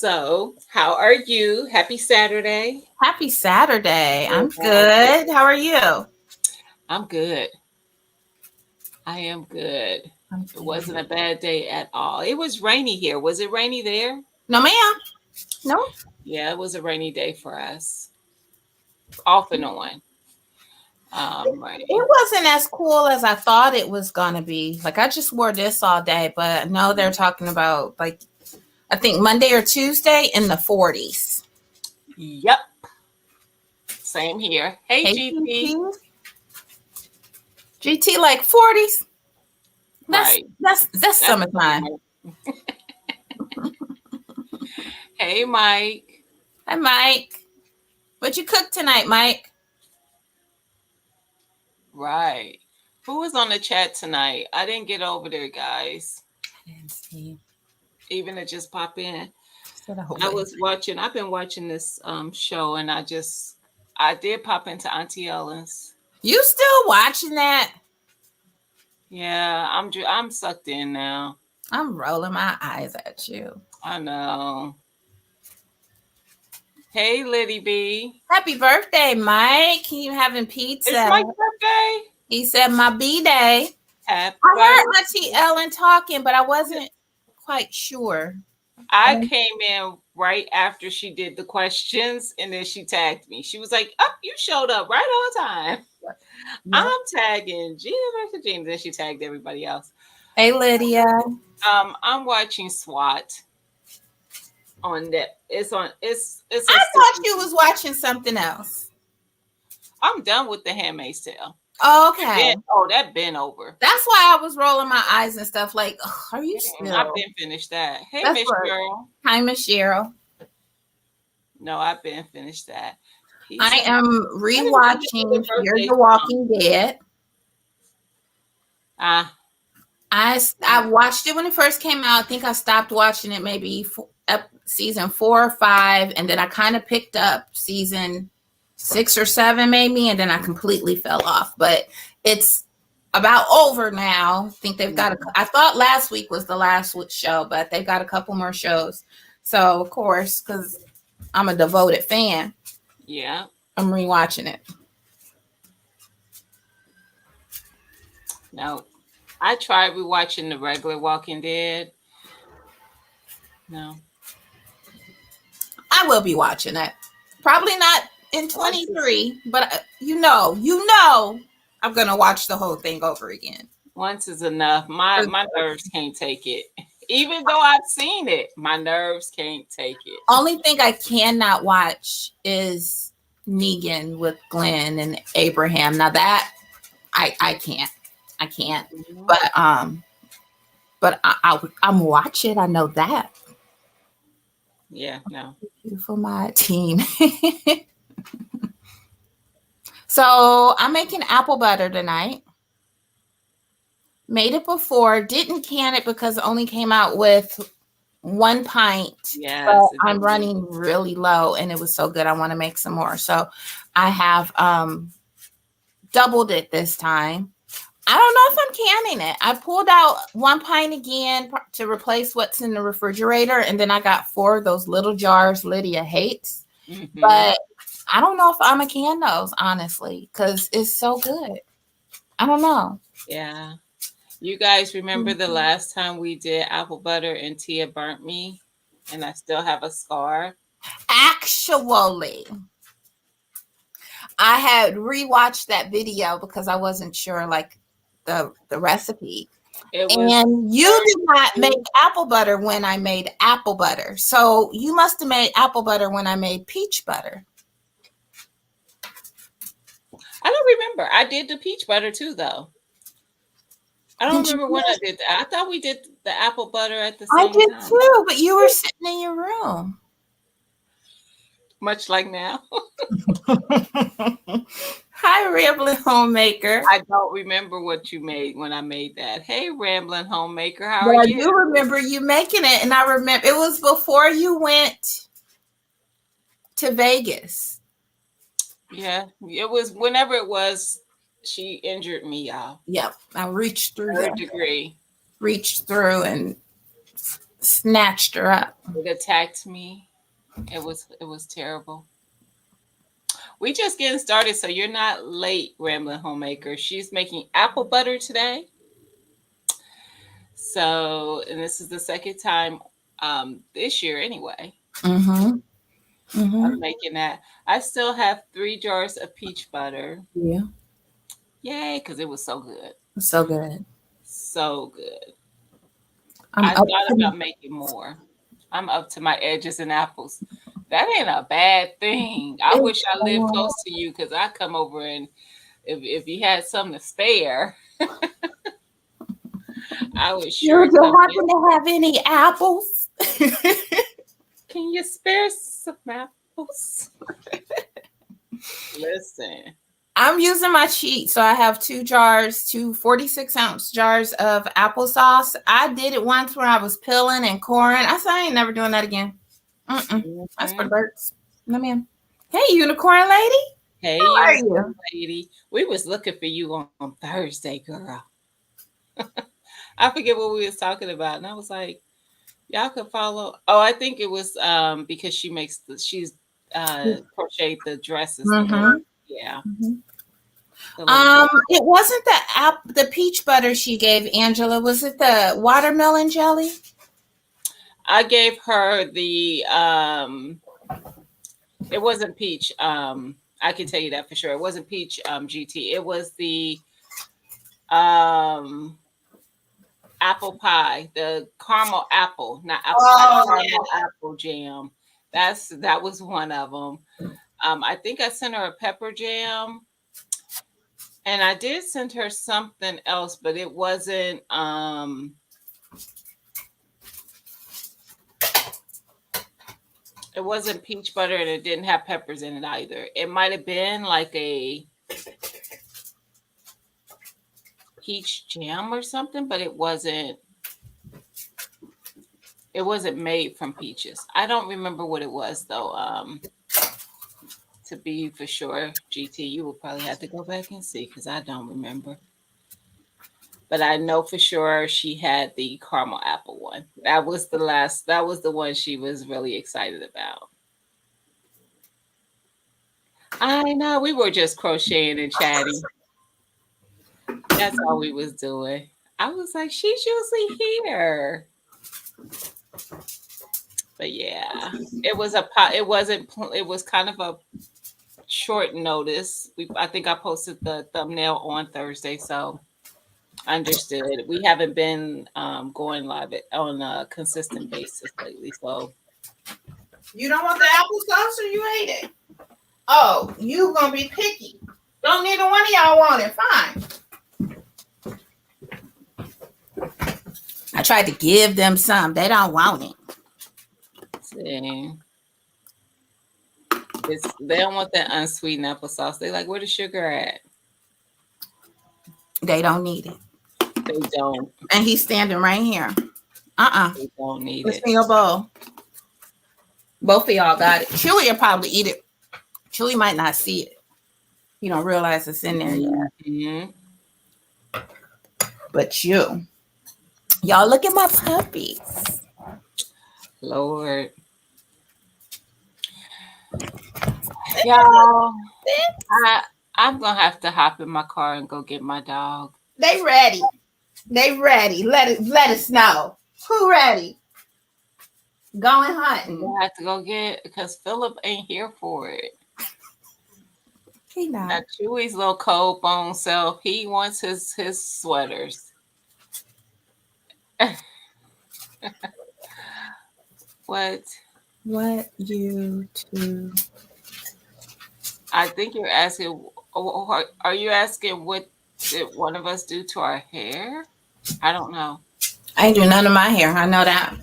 So, how are you? Happy Saturday. Happy Saturday. I'm Yeah, good. How are you? I'm good. I am good. I'm It wasn't good. a bad day at all. It was rainy here. Was it rainy there? No, ma'am. No. Yeah, it was a rainy day for us. Off and on. It Rain. wasn't as cool as I thought it was going to be. Like, I just wore this all day, but no, they're talking about, like, I think Monday or Tuesday in the 40s. Yep. Same here. Hey, Hey, GT. GT. GT, like 40s. That's Right. that's that's That's summertime. summer. Hey, Mike. Hi, Mike. What you cook tonight, Mike? Right. Who was on the chat tonight? I didn't get over there, guys. I didn't see. Even to just pop in. Said I hope I I- was watching. I've been watching this show, and I did pop into Auntie Ellen's. You still watching that? Yeah, I'm sucked in now. I'm rolling my eyes at you. I know. Hey, Liddy B. Happy birthday, Mike. You having It's pizza? my birthday. He said my B-day. Happy I heard Auntie birthday. Ellen talking, but I wasn't quite sure. I came in right after she did the questions, and then she tagged me. She was like, "Oh, you showed up right on time." Yep. I'm tagging Gina versus James, and she tagged everybody else. Hey, Lydia. I'm watching SWAT on that. It's a I thought you was watching something else. I'm done with the Handmaid's Tale. Okay. That been over. That's why I was rolling my eyes and stuff like, ugh, are you I've still? been finished that. Hey, That's Miss right. Girl. Hi, Miss Cheryl. No, I've been finished that. I am rewatching Fear birthday the Walking Dead. I watched it when it first came out. I think I stopped watching it maybe season 4 or 5, and then I kind of picked up season 6 or 7 maybe, and then I completely fell off. But it's about over now. I think they've got I thought last week was the last show, but they've got a couple more shows. So of course, because I'm a devoted fan, yeah, I'm rewatching it. No, I tried rewatching the regular Walking Dead. No, I will be watching it. Probably not in 23, but I'm gonna watch the whole thing over again. Once is enough. My nerves can't take it. Even though I've seen it, my nerves can't take it. Only thing I cannot watch is Negan with Glenn and Abraham. Now that I can't. Mm-hmm. But I'm watch it. I know that. Yeah, no. For my team. So I'm making apple butter tonight. Made it before, didn't can it because it only came out with 1 pint. Yes, but I'm running really low and it was so good. I want to make some more. So I have doubled it this time. I don't know if I'm canning it. I pulled out 1 pint again to replace what's in the refrigerator. And then I got 4 of those little jars Lydia hates. Mm-hmm. But I don't know if I'm going to can those, honestly, because it's so good. I don't know. Yeah. You guys remember the last time we did apple butter and Tia burnt me? And I still have a scar? Actually, I had rewatched that video because I wasn't sure, like, the recipe. And you did not make apple butter when I made apple butter. So you must have made apple butter when I made peach butter. I don't remember. I did the peach butter too, though. I don't remember when I did that. I thought we did the apple butter at the same time. I did too, but you were sitting in your room. Much like now. Hi, Rambling Homemaker. I don't remember what you made when I made that. Hey, Rambling Homemaker, how are you? I do remember you making it, and I remember it was before you went to Vegas. Yeah, it was whenever it was. She injured me, y'all. Yep, I reached through. Third degree. Reached through and snatched her up. It attacked me. It was terrible. We just getting started, so you're not late, Rambling Homemaker. She's making apple butter today. So, and this is the second time this year anyway. Mm-hmm. I'm making that. I still have 3 jars of peach butter. Yeah. Yay, because it was so good. So good. So good. I I thought about making more. I'm up to my edges in apples. That ain't a bad thing. I wish I lived close to you because I come over and if you had something to spare, I would sure. You don't happen to have any apples? Can you spare some apples? Listen. I'm using my cheat. So I have 2 46-ounce jars of applesauce. I did it once when I was peeling and coring. I said, I ain't never doing that again. That's for the birds. Come in. Hey, unicorn lady. Hey, unicorn lady. We was looking for you on Thursday, girl. I forget what we was talking about. And I was like, y'all could follow. Oh, I think it was because she's crocheted the dresses. Mm-hmm. Yeah. Mm-hmm. It wasn't the peach butter she gave Angela. Was it the watermelon jelly? I gave her the it wasn't peach. I can tell you that for sure. It wasn't peach GT. It was the apple pie, the caramel apple, not apple pie, caramel apple jam. That was one of them. I think I sent her a pepper jam. And I did send her something else, but it wasn't peach butter and it didn't have peppers in it either. It might have been like a peach jam or something, but it wasn't made from peaches. I don't remember what it was though. To be for sure, GT, you will probably have to go back and see because I don't remember. But I know for sure she had the caramel apple one. That was the one she was really excited about. I know, we were just crocheting and chatting. That's all we was doing. I was like, she's usually here. But yeah, it was kind of a short notice. I think I posted the thumbnail on Thursday, so understood. We haven't been going live on a consistent basis lately, so. You don't want the applesauce or you ate it? Oh, you gonna be picky. Don't neither one of y'all want it. Fine. I tried to give them some. They don't want it. See. They don't want that unsweetened applesauce. They like, where the sugar at? They don't need it. They don't. And he's standing right here. They don't need it. In your bowl. Both of y'all got it. Chewy will probably eat it. Chewy might not see it. You don't realize it's in there yet. Mm-hmm. But y'all look at my puppies. Lord. Y'all, I'm gonna have to hop in my car and go get my dog. They ready. Let us know. Who ready? Going hunting. I have to go get because Philip ain't here for it. He not. Now, Chewy's little cold bone self. He wants his sweaters. What you two? I think you're asking. Are you asking what did one of us do to our hair? I don't know. I ain't do none of my hair. I know that.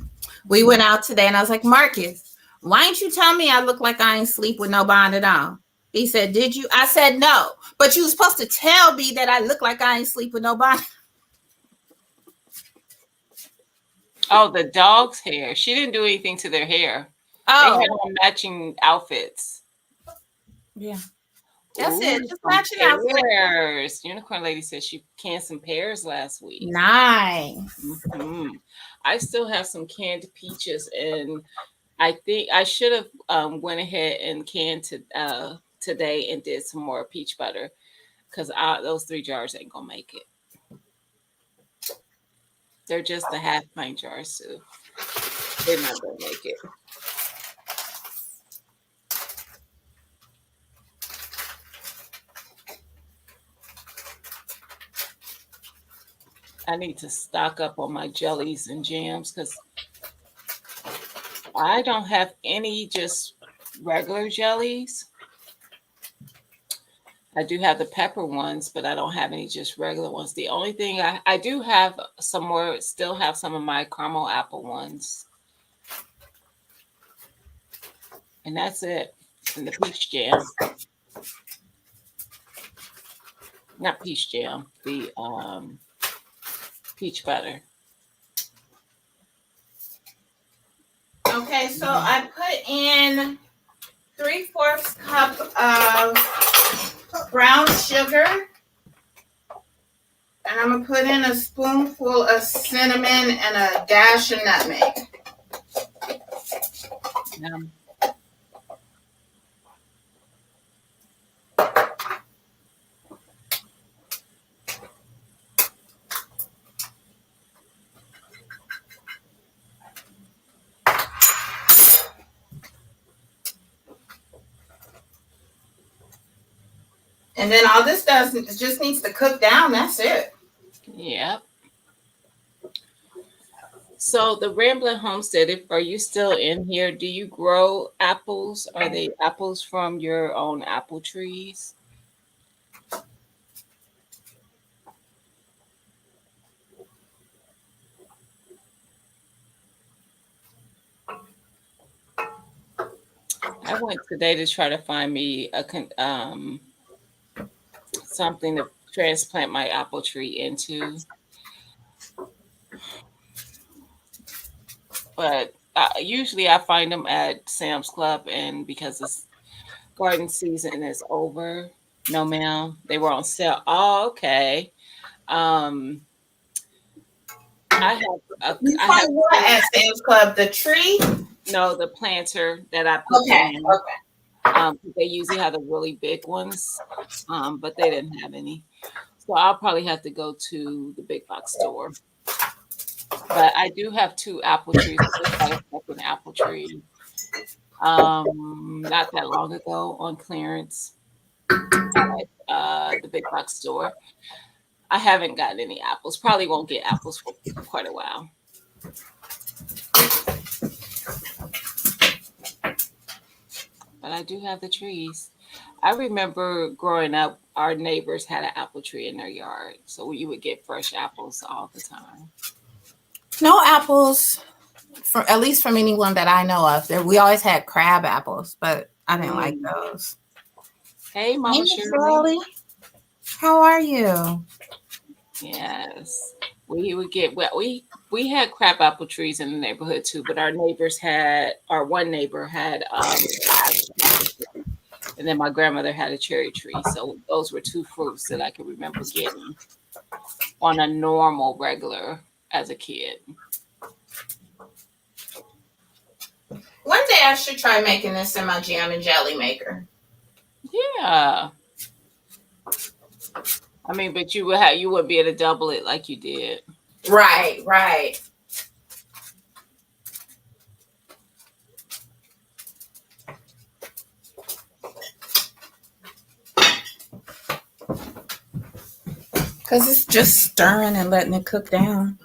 We went out today, and I was like, Marcus, why ain't you tell me I look like I ain't sleep with no bonnet on? He said, did you? I said, no. But you was supposed to tell me that I look like I ain't sleep with no bonnet. Oh, the dog's hair. She didn't do anything to their hair. Oh. They had on matching outfits. Yeah. That's it. Just Some match it out. pears. Unicorn Lady said she canned some pears last week. Nice. I still have some canned peaches, and I think I should have went ahead and canned today and did some more peach butter because those 3 jars ain't gonna make it. They're just the half pint jars, so they're not gonna make it. I need to stock up on my jellies and jams because I don't have any just regular jellies. I do have the pepper ones, but I don't have any just regular ones. The only thing I do have some more, still have some of my caramel apple ones. And that's it. And the peach jam. Not peach jam, the peach butter. Okay, so I put in 3/4 cup of brown sugar. And I'm going to put in a spoonful of cinnamon and a dash of nutmeg. And then all this does is just needs to cook down. That's it. Yep. So the Rambling Homestead, are you still in here? Do you grow apples? Are they apples from your own apple trees? I went today to try to find me something to transplant my apple tree into. But usually I find them at Sam's Club, and because this garden season is over, no ma'am, they were on sale. Oh, okay. I have You find what at Sam's Club? The tree? No, the planter that I put in. Okay. They usually have the really big ones, but they didn't have any. So I'll probably have to go to the big box store. But I do have 2 apple trees. I just got a second apple tree not that long ago on clearance at the big box store. I haven't gotten any apples. Probably won't get apples for quite a while. But I do have the trees. I remember growing up, our neighbors had an apple tree in their yard. So you would get fresh apples all the time. No apples, at least from anyone that I know of. We always had crab apples, but I didn't like those. Hey, Mama Shirley. How are you? Yes. We would get we had crab apple trees in the neighborhood too, but our one neighbor had and then my grandmother had a cherry tree. So those were 2 fruits that I could remember getting on a normal regular as a kid. One day I should try making this in my jam and jelly maker. Yeah. I mean, but you wouldn't be able to double it like you did. Right. Because it's just stirring and letting it cook down.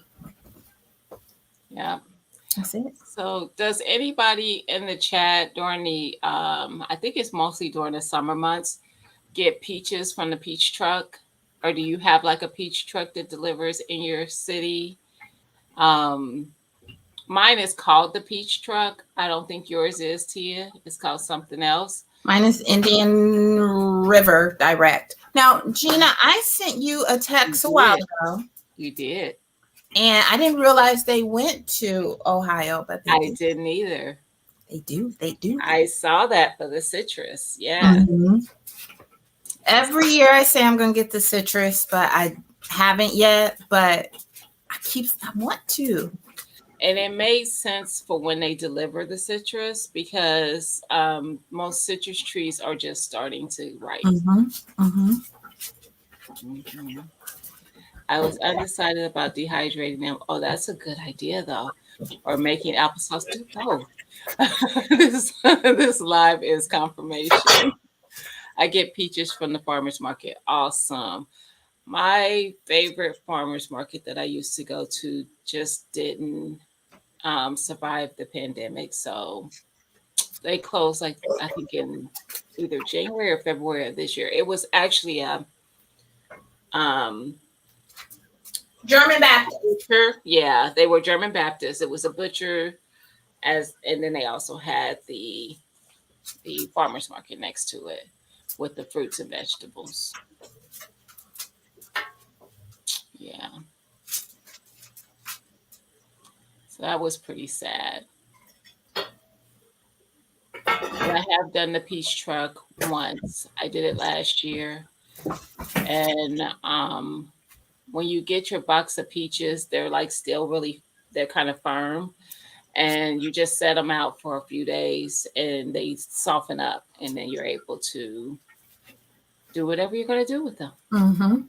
Yeah. That's it. So does anybody in the chat during the, I think it's mostly during the summer months, get peaches from the peach truck? Or do you have like a peach truck that delivers in your city? Mine is called the peach truck. I don't think yours is, Tia. It's called something else. Mine is Indian River Direct. Now, Gina, I sent you a text a while ago. You did. And I didn't realize they went to Ohio, but I didn't either. They do. I saw that for the citrus. Yeah. Mm-hmm. Every year I say I'm gonna get the citrus, but I haven't yet. But I want to. And it made sense for when they deliver the citrus because most citrus trees are just starting to ripe. Mm-hmm. Mm-hmm. Mhm. I was undecided about dehydrating them. Oh, that's a good idea, though. Or making applesauce. Do both. This live is confirmation. I get peaches from the farmers market. Awesome. My favorite farmers market that I used to go to just didn't survive the pandemic. So they closed, like, I think in either January or February of this year. It was actually a um, German Baptist. butcher. Yeah, they were German Baptists. It was a butcher, and then they also had the farmers market next to it with the fruits and vegetables. Yeah, so that was pretty sad. But I have done the peach truck once. I did it last year, and when you get your box of peaches, they're like still really, they're kind of firm, and you just set them out for a few days, and they soften up, and then you're able to do whatever you're going to do with them. Mm-hmm.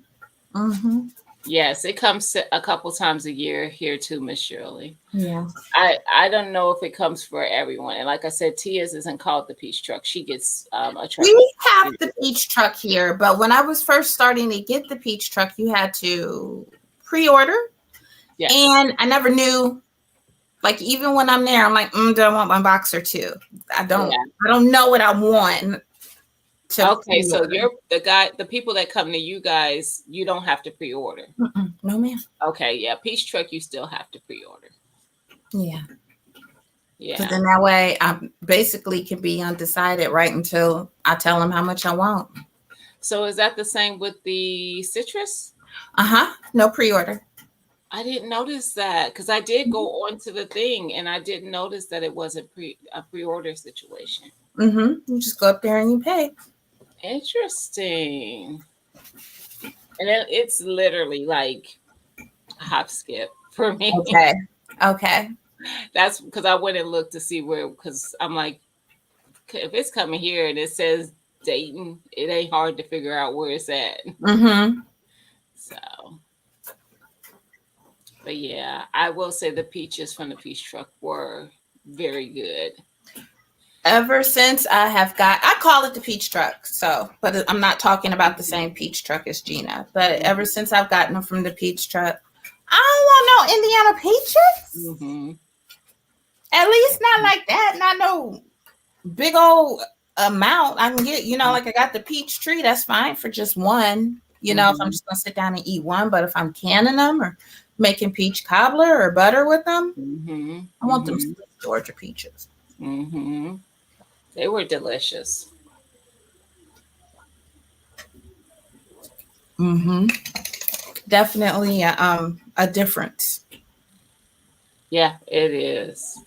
Mm-hmm. Yes, it comes a couple times a year here too, Miss Shirley. Yeah. I don't know if it comes for everyone, and like I said, Tia's isn't called the peach truck. She gets a truck. We have the peach truck here, but when I was first starting to get the peach truck, you had to pre-order, Yes. and I never knew. Like even when I'm there, I'm like, do I want my box or two? I don't. Yeah. I don't know what I want. Okay, so you're the people that come to you guys, you don't have to pre-order. No, ma'am. Okay, yeah, peach truck, you still have to pre-order. Yeah. Yeah. So then that way I basically can be undecided right until I tell them how much I want. So is that the same with the citrus? No pre-order. I didn't notice that because I did go onto the thing and I didn't notice that it wasn't a pre-order situation. You just go up there and you pay. Interesting. And then it's literally like a hop skip for me. Okay. That's because I went and looked to see where, because I'm like, if it's coming here and it says Dayton, it ain't hard to figure out where it's at. So, but yeah, I will say the peaches from the peach truck were very good. Ever since I call it the peach truck. So, but I'm not talking about the same peach truck as Gina. But ever since I've gotten them from the peach truck, I don't want no Indiana peaches. Mm-hmm. At least not like that. Not no big old amount. I can get, like I got the peach tree. That's fine for just one. If I'm just gonna sit down and eat one. But if I'm canning them or making peach cobbler or butter with them, I want them Georgia peaches. They were delicious. Definitely a difference. Yeah, it is.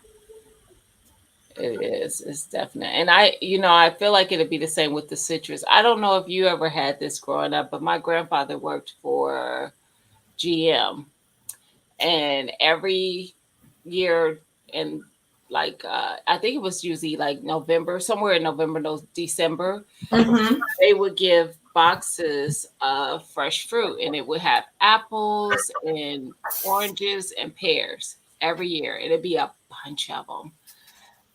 It is. It's definite. And I feel like it'd be the same with the citrus. I don't know if you ever had this growing up, but my grandfather worked for GM. And every year in I think it was usually like November, somewhere in November, December, they would give boxes of fresh fruit, and it would have apples and oranges and pears every year. It'd be a bunch of them.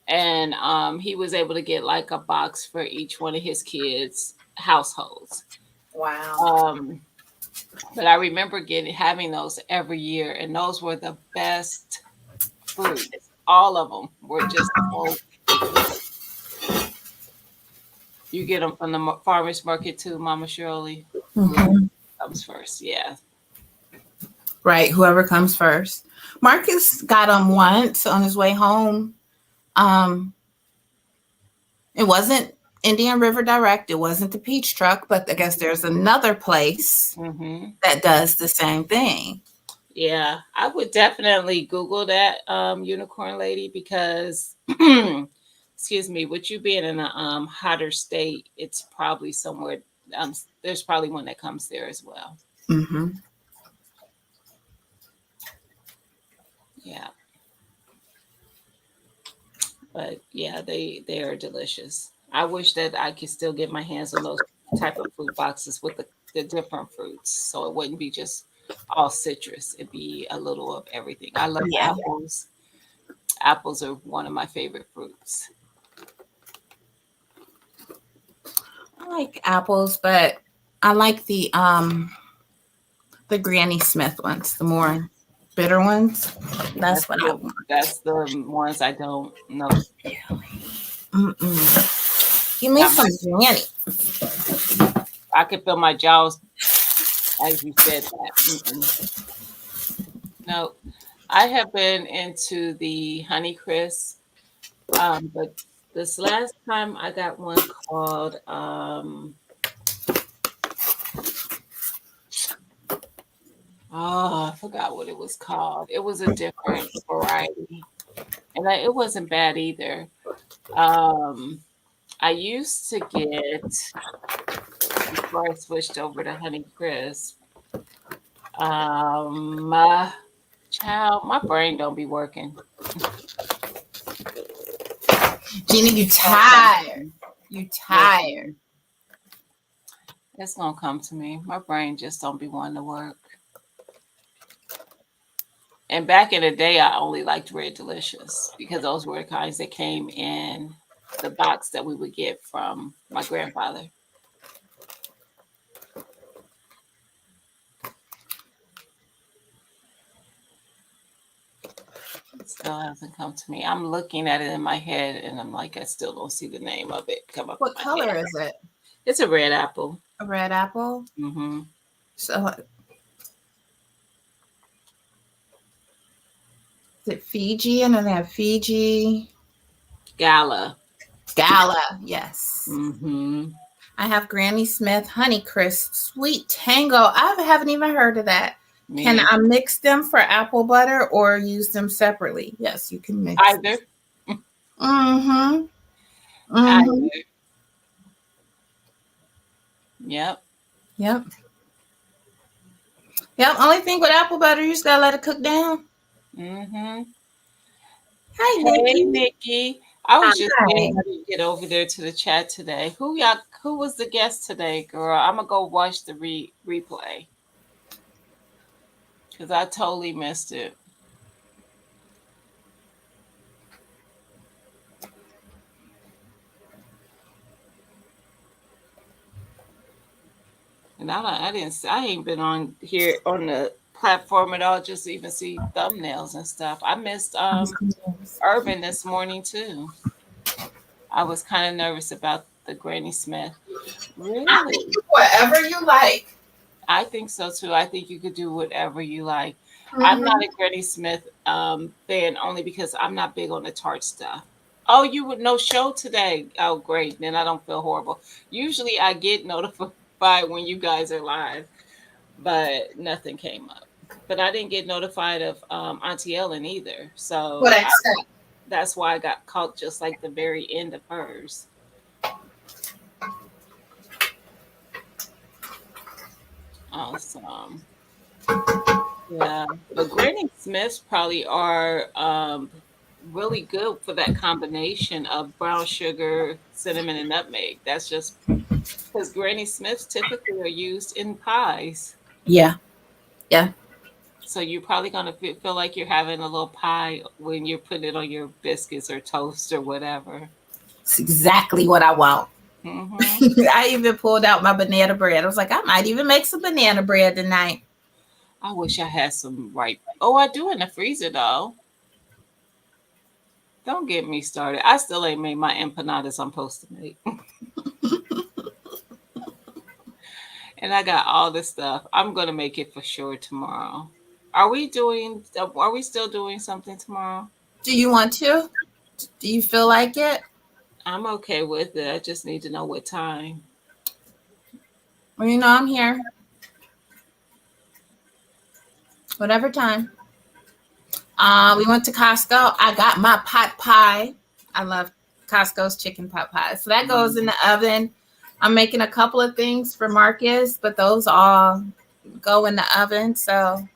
And he was able to get like a box for each one of his kids' households. Wow. But I remember having those every year, and those were the best fruit. All of them were just You get them from the farmers market too, Mama Shirley. Comes first, yeah. Right, whoever comes first. Marcus got them once on his way home. It wasn't Indian River Direct. It wasn't the peach truck, but I guess there's another place that does the same thing. Yeah, I would definitely Google that unicorn lady because, excuse me, with you being in a hotter state, it's probably somewhere there's probably one that comes there as well. Mm-hmm. Yeah. But yeah, they are delicious. I wish that I could still get my hands on those type of fruit boxes with the different fruits, so it wouldn't be just all citrus. It'd be a little of everything. I love Yeah. apples. Apples are one of my favorite fruits. I like apples, but I like the Granny Smith ones, the more bitter ones. That's what I want. That's the ones I don't know. Mm-mm. Give me some Granny. I could feel my jaws as you said that. Mm-mm. No, I have been into the Honey Crisp, but this last time I got one called oh, I forgot what it was called. It was a different variety, and it wasn't bad either. Um, I used to get before I switched over to Honey Crisp. Child, my brain don't be working. Jeannie, you tired. You tired. It's gonna come to me. My brain just don't be wanting to work. And back in the day, I only liked Red Delicious because those were the kinds that came in the box that we would get from my grandfather. It still hasn't come to me. I'm looking at it in my head and I'm like, I still don't see the name of it come up. What in my color head. is it? It's a red apple. A red apple. Mm-hmm. So is it Fiji? And then they have Fiji. Gala. Yes. Mm-hmm. I have Granny Smith Honey Crisp Sweet Tango. I haven't even heard of that. Can I mix them for apple butter or use them separately? Yes, you can mix either. Mm-hmm. Either. Yep. Yep. Only thing with apple butter, you just gotta let it cook down. Mm-hmm. Hi, Hey, Nikki. I was just Hi. getting ready to get over there to the chat today. Who was the guest today, girl? I'm gonna go watch the replay because I totally missed it. And I ain't been on here on the platform at all just to even see thumbnails and stuff. I missed Urban this morning too. I was kind of nervous about the Granny Smith. Really? Whatever you like. I think so too. I think you could do whatever you like. I'm not a Granny Smith fan only because I'm not big on the tart stuff. Oh, you would no show today. Oh, great. Then I don't feel horrible. Usually I get notified when you guys are live, but nothing came up. But I didn't get notified of Auntie Ellen either. So that's why I got caught just like the very end of hers. Awesome. Yeah, but Granny Smiths probably are really good for that combination of brown sugar, cinnamon, and nutmeg. That's just because Granny Smiths typically are used in pies. Yeah. So you're probably gonna feel like you're having a little pie when you're putting it on your biscuits or toast or whatever. It's exactly what I want. Mm-hmm. I even pulled out my banana bread. I was like, I might even make some banana bread tonight. I wish I had some ripe. Oh, I do in the freezer though. Don't get me started. I still ain't made my empanadas I'm supposed to make. And I got all this stuff. I'm gonna make it for sure tomorrow. Are we still doing something tomorrow? Do you want to? Do you feel like it? I'm okay with it. I just need to know what time. Well, I'm here. Whatever time. We went to Costco. I got my pot pie. I love Costco's chicken pot pie. So that goes in the oven I'm making a couple of things for Marcus, but those all go in the oven. So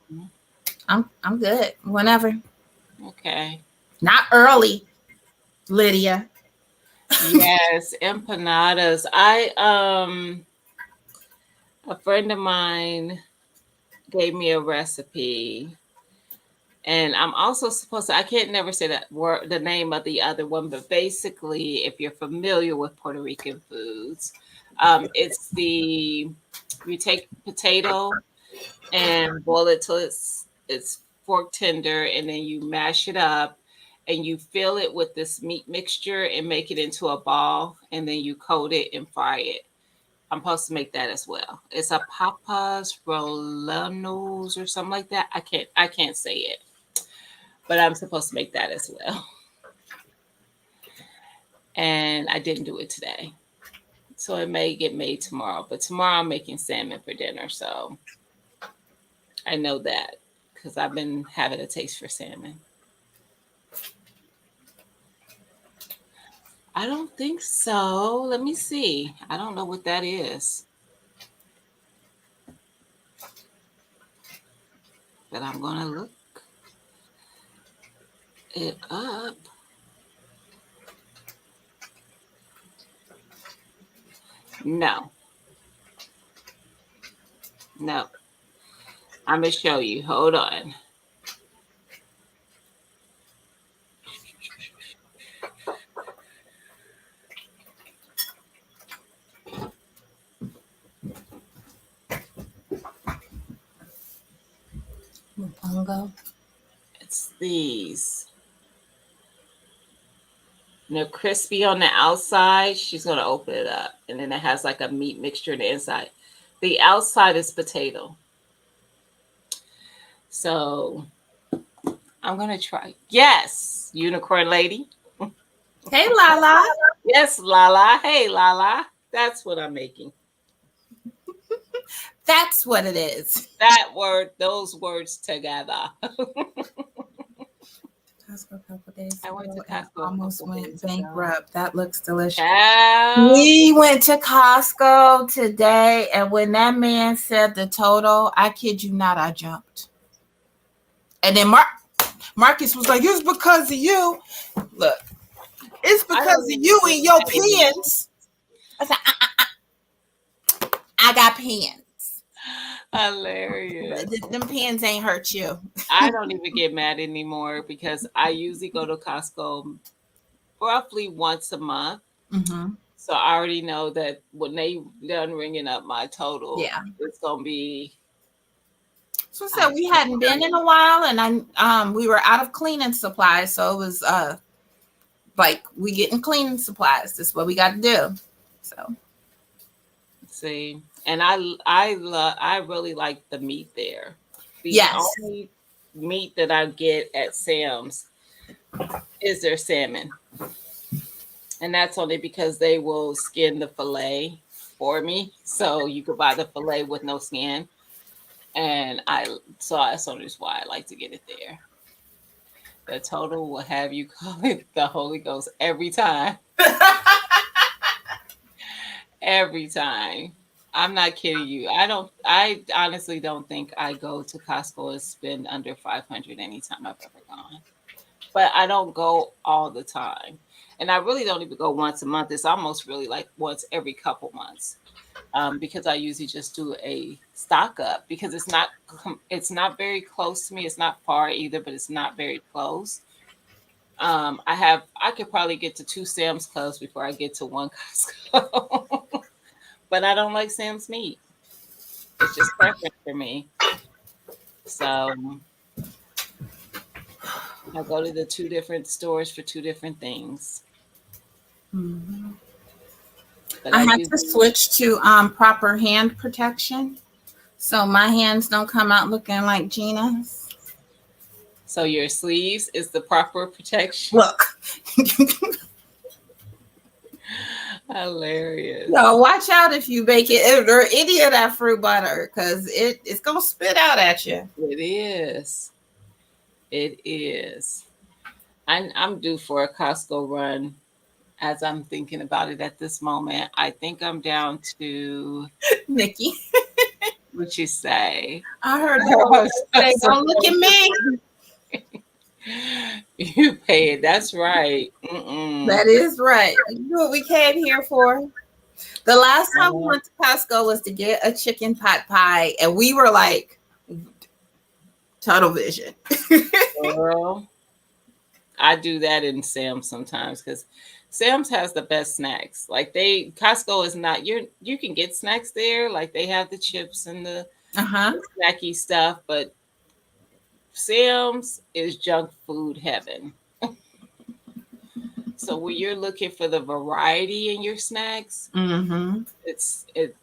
I'm good. Whenever. Okay. Not early, Lydia. Yes, empanadas. A friend of mine gave me a recipe, and I'm also supposed to, I can't never say that word, the name of the other one, but basically, if you're familiar with Puerto Rican foods, it's you take potato and boil it till it's fork tender, and then you mash it up and you fill it with this meat mixture and make it into a ball, and then you coat it and fry it. I'm supposed to make that as well. It's a papas rolanos or something like that. I can't say it, but I'm supposed to make that as well. And I didn't do it today. So it may get made tomorrow. But tomorrow I'm making salmon for dinner, so I know that because I've been having a taste for salmon. I don't think so. Let me see. I don't know what that is. But I'm gonna look it up. No, no. I'm gonna show you. Hold on. Mopongo. It's these. They're crispy on the outside. She's gonna open it up, and then it has like a meat mixture in the inside. The outside is potato. So I'm gonna try. Yes, unicorn lady. Hey, Lala. Yes, Lala. Hey, Lala. That's what I'm making. That's what it is. That word, those words together. Costco a couple days I went to ago and Costco a almost couple went days ago. bankrupt. That looks delicious. Child. We went to Costco today, and when that man said the total, I kid you not, I jumped. And then Marcus was like, "It's because of you." Look, it's because of you and your pens. I said, I got pens. Hilarious. Them pens ain't hurt you. I don't even get mad anymore because I usually go to Costco roughly once a month. Mm-hmm. So I already know that when they done ringing up my total, Yeah. it's gonna be. So I said we hadn't been in a while, and we were out of cleaning supplies, so it was like we getting cleaning supplies. That's what we got to do. So See, and I really like the meat there. The yes, only meat that I get at Sam's is their salmon. And that's only because they will skin the fillet for me. So you could buy the fillet with no skin. And so that's only why I like to get it there. The total will have you call it the Holy Ghost every time. Every time. I'm not kidding you. I honestly don't think I go to Costco and spend under 500 anytime I've ever gone. But I don't go all the time. And I really don't even go once a month. It's almost really like once every couple months. Because I usually just do a stock up because it's not very close to me. It's not far either, but it's not very close. I could probably get to two Sam's Clubs before I get to one Costco. But I don't like Sam's meat. It's just preference for me. So I go to the two different stores for two different things. mm-hmm. But I I had use to switch to proper hand protection, so my hands don't come out looking like Gina's. so your sleeves is the proper protection. Look, Hilarious. no, watch out if you bake it or any of that fruit butter because it's gonna spit out at you. It is. It is. I'm due for a Costco run as I'm thinking about it at this moment. I think I'm down to Nikki. what you say. I heard her say, "Don't look at me." You pay it. That's right. Mm-mm. That is right. You know what we came here for? The last time we went to Costco was to get a chicken pot pie, and we were like, tunnel vision. Girl, I do that in Sam's sometimes because Sam's has the best snacks. Like Costco is not you can get snacks there. Like they have the chips and the Uh-huh. snacky stuff, but Sam's is junk food heaven. So when you're looking for the variety in your snacks, Mm-hmm.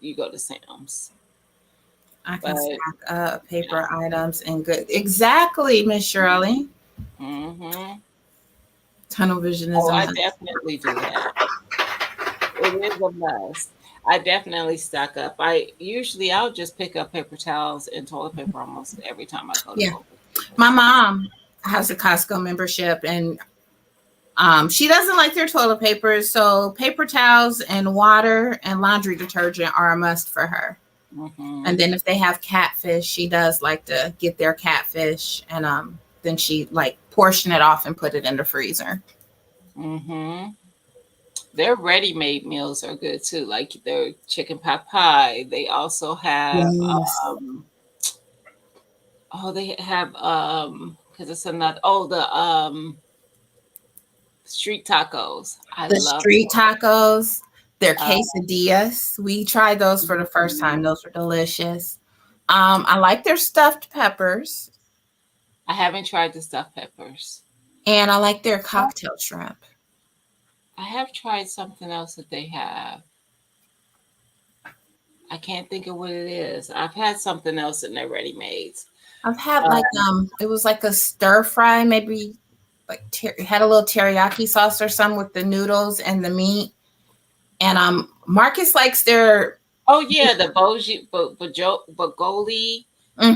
you go to Sam's. I But can stack up paper items and good. Exactly, Miss Shirley. mm-hmm. Tunnel vision is Oh, a I must. definitely do that. It is a must. I definitely stock up. I'll just pick up paper towels and toilet paper almost every time I go to Yeah. Lowe's. My mom has a Costco membership, and she doesn't like their toilet paper, so paper towels and water and laundry detergent are a must for her. Mm-hmm. And then if they have catfish, she does like to get their catfish, and then she like portion it off and put it in the freezer. Mm-hmm. Their ready-made meals are good too, like their chicken pot pie. They also have Yes. they have because it's another the street tacos. I The love street tacos, their uh, quesadillas. We tried those for the first time. Those were delicious. I like their stuffed peppers, I haven't tried the stuffed peppers. and I like their cocktail shrimp. I have tried something else that they have. I can't think of what it is. I've had something else in their ready-mades. I've had like it was like a stir fry, maybe like had a little teriyaki sauce or something with the noodles and the meat. And Marcus likes their Oh yeah, the Bogoli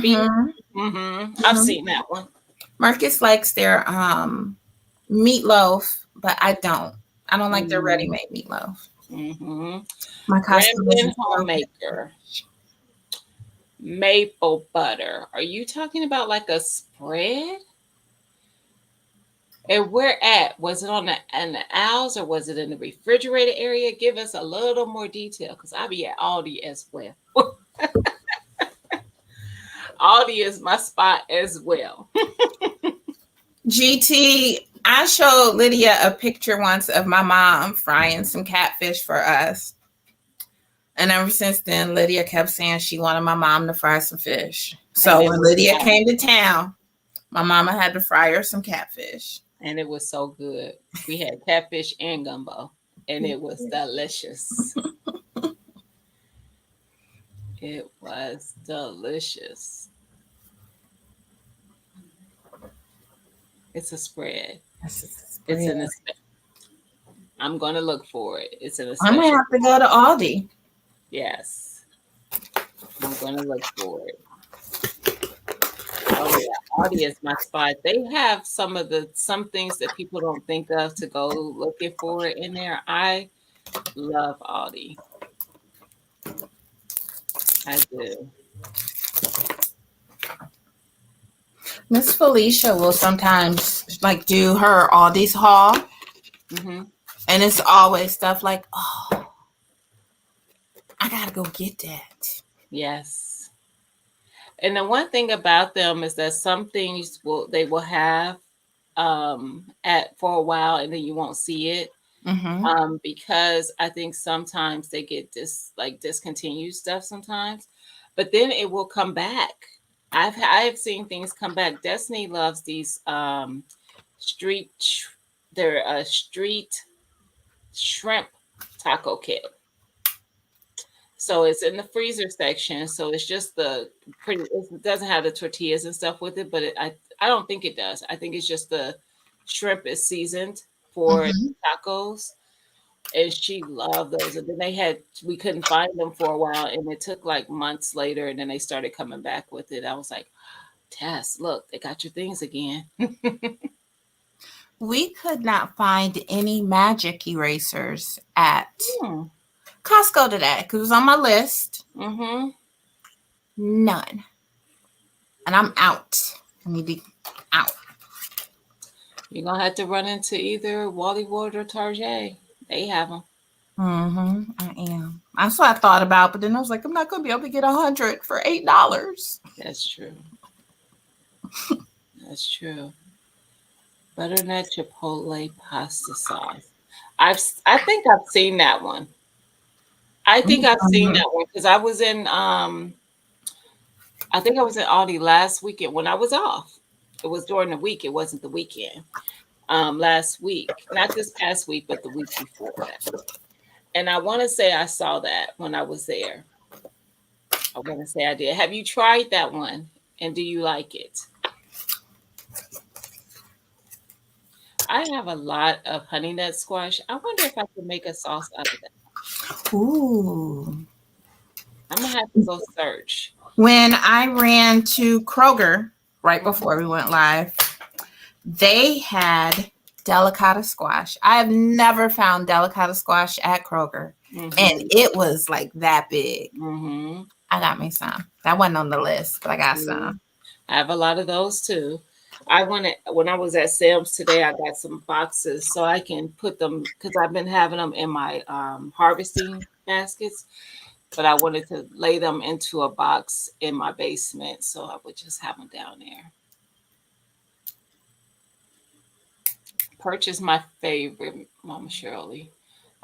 beef. mhm, Mm-hmm. I've mhm. seen that one. Marcus likes their meatloaf, but I don't. I don't like their Mm-hmm. ready-made meatloaf. Mm-hmm. My Costco Ramblin' is Homemaker maple butter. Are you talking about like a spread? And where at? Was it on the aisles or was it in the refrigerator area? Give us a little more detail because I'll be at Aldi as well. Aldi is my spot as well. GT. I showed Lydia a picture once of my mom frying some catfish for us. And ever since then, Lydia kept saying she wanted my mom to fry some fish. So when Lydia came to town, my mama had to fry her some catfish. And it was so good. We had catfish and gumbo, and it was delicious. It was delicious. It's a spread. It's in a. I'm gonna look for it. It's in a. I'm gonna have to go to Aldi. Yes, I'm gonna look for it. Oh yeah, Aldi is my spot. They have some things that people don't think of to go looking for it in there. I love Aldi. I do. Miss Felicia will sometimes like do her Aldi's haul, Mm-hmm. and it's always stuff like, "Oh, I gotta go get that." Yes. And the one thing about them is that some things they will have at for a while and then you won't see it. Mm-hmm. Because I think sometimes they get discontinued stuff sometimes, but then it will come back. I've seen things come back. Destiny loves these street they're a street shrimp taco kit. So it's in the freezer section. So it's just it doesn't have the tortillas and stuff with it, but I don't think it does. I think it's just the shrimp is seasoned for Mm-hmm. tacos. And she loved those. And then we couldn't find them for a while, and it took like months later, and then they started coming back with it. I was like, Tess, look, they got your things again. We could not find any magic erasers at Hmm. Costco today because it was on my list. Mm-hmm. None. And I'm out. I need to out. You're gonna have to run into either Wally World or Target. They have them. I am. That's what I thought about, but then I was like, I'm not gonna be able to get 100 for $8. That's true. That's true. Butternut chipotle pasta sauce. I think I've seen that one. I think I've seen that one because I was in I think I was in Aldi last weekend when I was off. It was during the week. It wasn't the weekend. Last week, not this past week, but the week before that. And I want to say I saw that when I was there. I want to say I did. Have you tried that one? And do you like it? I have a lot of honey nut squash. I wonder if I could make a sauce out of that. Ooh. I'm gonna have to go search. When I ran to Kroger right before we went live, they had delicata squash. I have never found delicata squash at Kroger. Mm-hmm. And it was like that big. Mm-hmm. I got me some. That wasn't on the list, but I got some. I have a lot of those too. When I was at Sam's today, I got some boxes so I can put them because I've been having them in my harvesting baskets, but I wanted to lay them into a box in my basement so I would just have them down there. Purchase my favorite, Mama Shirley.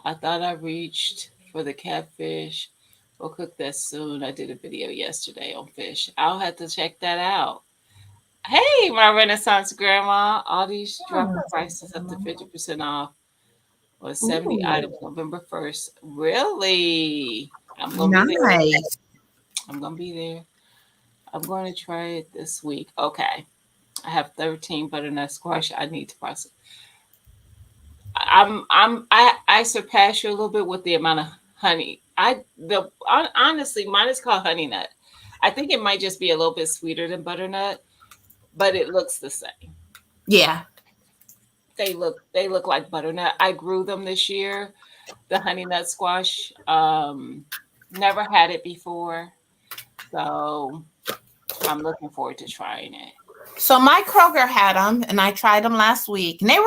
I thought I reached for the catfish. We'll cook that soon. I did a video yesterday on fish. I'll have to check that out. Hey, my Renaissance grandma. All these dropping prices up to 50% off or 70 items November 1st. Really? I'm gonna be there. I'm gonna be there. I'm going to try it this week. Okay. I have 13 butternut squash. I need to process. I surpass you a little bit with the amount of honey. Honestly, mine is called honey nut. I think it might just be a little bit sweeter than butternut, but it looks the same. Yeah. They look like butternut. I grew them this year, the honey nut squash. Never had it before. So I'm looking forward to trying it. So my Kroger had them and I tried them last week. And they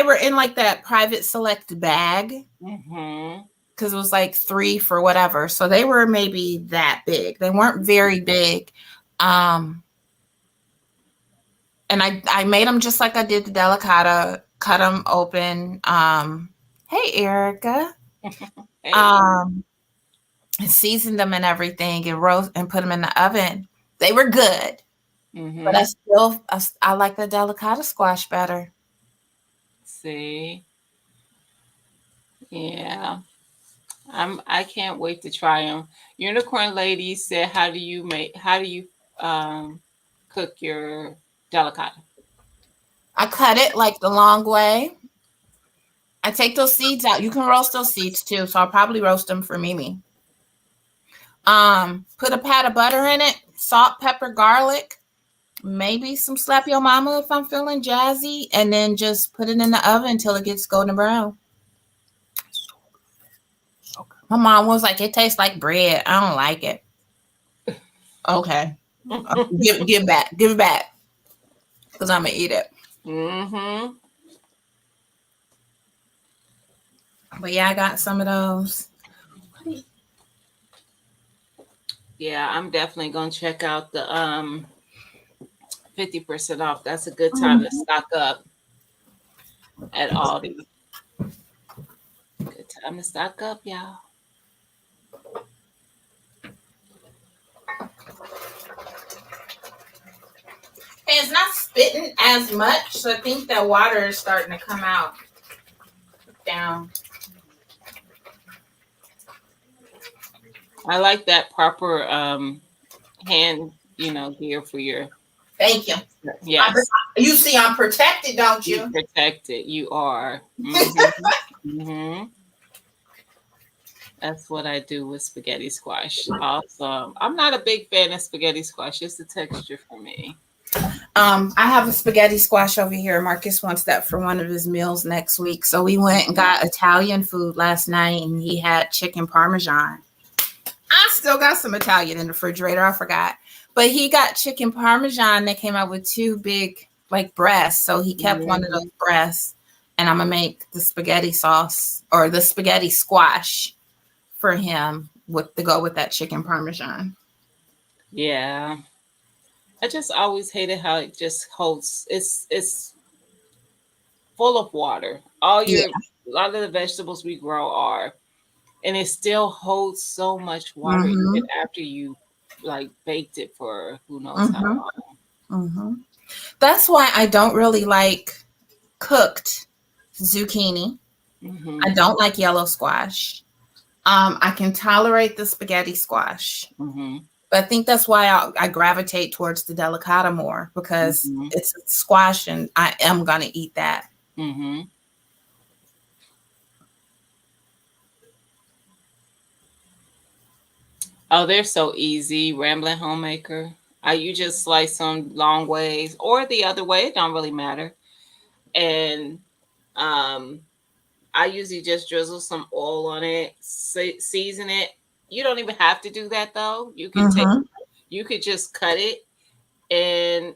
were in like that private select bag. Mm-hmm. Because it was like 3 for whatever. So they were maybe that big. They weren't very big. And I made them just like I did the delicata, cut them open. Hey, Erica. Hey. And seasoned them and everything and roast and put them in the oven. They were good. Mm-hmm. But I like the delicata squash better. See? Yeah. I can't wait to try them. Unicorn Lady said, how do you cook your delicata? I cut it like the long way. I take those seeds out. You can roast those seeds too, so I'll probably roast them for Mimi. Put a pat of butter in it, salt, pepper, garlic, maybe some Slap Your Mama if I'm feeling jazzy, and then just put it in the oven until it gets golden brown. My mom was like, it tastes like bread. I don't like it. Okay. Give it back. Because I'm going to eat it. Mm-hmm. But yeah, I got some of those. Yeah, I'm definitely going to check out the 50% off. That's a good time to stock up at Aldi. Good time to stock up, y'all. It's not spitting as much, so I think that water is starting to come out down. I like that proper hand, gear for your. Thank you. Yes. You see, I'm protected, don't you? You're protected. You are. Mm-hmm. Mm-hmm. That's what I do with spaghetti squash. Awesome. I'm not a big fan of spaghetti squash. It's the texture for me. I have a spaghetti squash over here. Marcus wants that for one of his meals next week. So we went and got Italian food last night, and he had chicken parmesan. I still got some Italian in the refrigerator. I forgot. But he got chicken parmesan. They came out with two big like breasts. So he kept one of those breasts. And I'm going to make the spaghetti sauce or the spaghetti squash for him to go with that chicken parmesan. Yeah. I just always hated how it just holds. It's full of water. All Yeah. your A lot of the vegetables we grow are, and it still holds so much water Mm-hmm. even after you like baked it for who knows how Mm-hmm. long. Mm-hmm. That's why I don't really like cooked zucchini. Hmm. I don't like yellow squash. I can tolerate the spaghetti squash, Hmm. but I think that's why I gravitate towards the delicata more because Hmm. it's a squash and I am gonna eat that. Hmm. Oh, they're so easy. Rambling homemaker. You just slice them long ways or the other way. It don't really matter. And um, I usually just drizzle some oil on it, season it. You don't even have to do that though. Mm-hmm. You could just cut it, and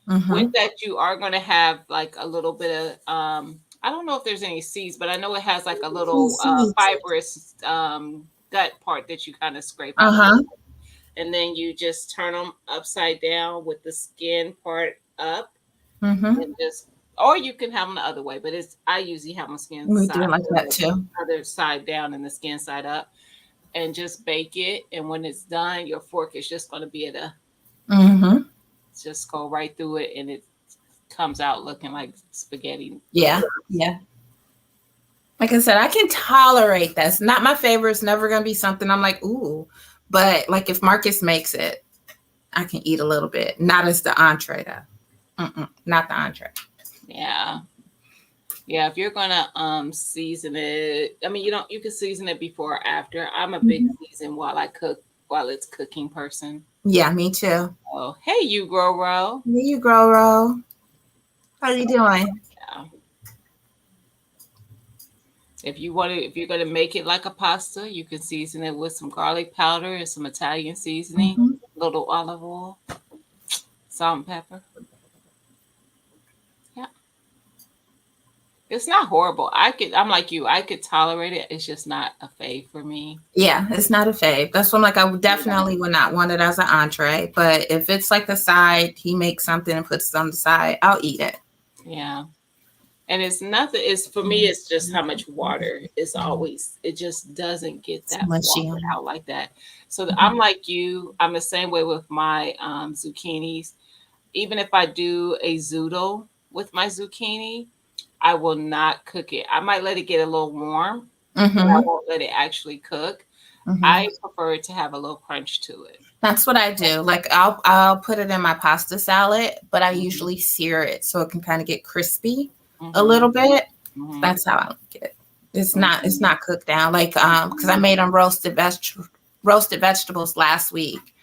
with Mm-hmm. that, you are going to have like a little bit of I don't know if there's any seeds, but I know it has like a little fibrous gut part that you kind of scrape out a little, Uh-huh. and then you just turn them upside down with the skin part up, Mm-hmm. and just, or you can have them the other way, but I usually have my skin We do side, it like that the too. other side down and the skin side up, and just bake it. And when it's done, your fork is just going to be at a Mm-hmm. just go right through it, and it comes out looking like spaghetti. Yeah. Yeah. Like I said, I can tolerate that. It's not my favorite. It's never gonna be something I'm like, ooh. But like if Marcus makes it, I can eat a little bit. Not as the entree though. Not the entree. Yeah. Yeah, if you're gonna season it, I mean you can season it before or after. I'm a big Mhm. season while it's cooking person. Yeah, me too. Oh, hey you grow row. Here you grow, Ro. How So you doing? yeah. If you're gonna make it like a pasta, you can season it with some garlic powder and some Italian seasoning, Mm-hmm. little olive oil, salt and pepper. Yeah. It's not horrible. I'm like you, I could tolerate it. It's just not a fave for me. Yeah, it's not a fave. That's what I'm like. I would Yeah. definitely would not want it as an entree. But if it's like a side, he makes something and puts it on the side, I'll eat it. Yeah. And it's nothing, it's for me, it's just how much water is always, it just doesn't get It's that mushy watered on out like that. So it. I'm like you, I'm the same way with my zucchinis. Even if I do a zoodle with my zucchini, I will not cook it. I might let it get a little warm, but I Mm-hmm. won't let it actually cook. Mm-hmm. I prefer it to have a little crunch to it. That's what I do. Like I'll put it in my pasta salad, but I Hmm. usually sear it so it can kind of get crispy a Hmm. little bit. Hmm. That's how I like it. It's Hmm. not cooked down. Like because I made him roasted vegetables last week.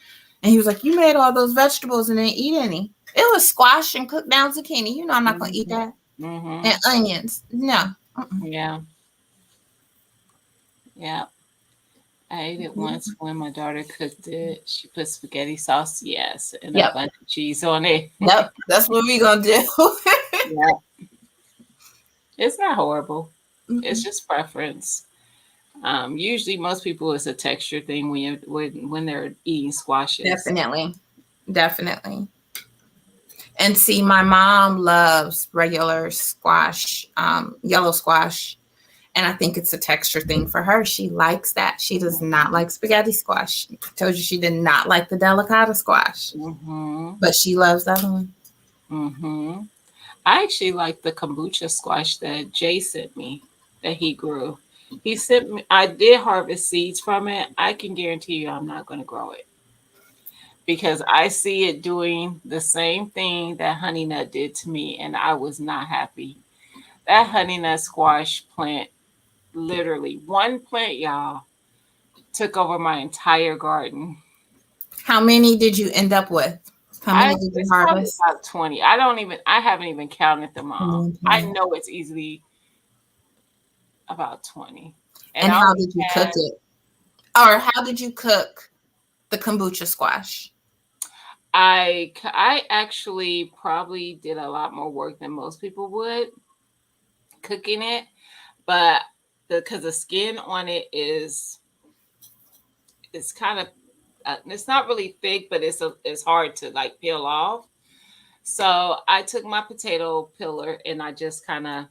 And he was like, "You made all those vegetables and didn't eat any." It was squash and cooked down zucchini. You know I'm not gonna eat Hmm. that. Hmm. And onions. No. Mm-mm. Yeah. Yeah. I ate it once when my daughter cooked it. She put spaghetti sauce, yes, and a Yep. bunch of cheese on it. Yep. That's what we gonna do. Yeah. It's not horrible. It's Mm-mm. just preference. Usually, most people it's a texture thing when they're eating squashes. Definitely. Definitely. And see, my mom loves regular squash, yellow squash. And I think it's a texture thing for her. She likes that. She does not like spaghetti squash. I told you she did not like the delicata squash, Mm-hmm. but she loves that one. Mm-hmm. I actually like the kombucha squash that Jay sent me that he grew. He sent me. I did harvest seeds from it. I can guarantee you, I'm not going to grow it because I see it doing the same thing that honey nut did to me, and I was not happy. That honey nut squash plant, literally one plant, y'all, took over my entire garden. How many did you end up with? How many did you It's probably harvest? about 20. I haven't even counted them all. I know it's easily about 20. And And I how only did you cook had, it? Or how did you cook the kombucha squash? I actually probably did a lot more work than most people would cooking it, but because the skin on it is, it's kind of, it's not really thick, but it's hard to like peel off. So I took my potato peeler and I just kind of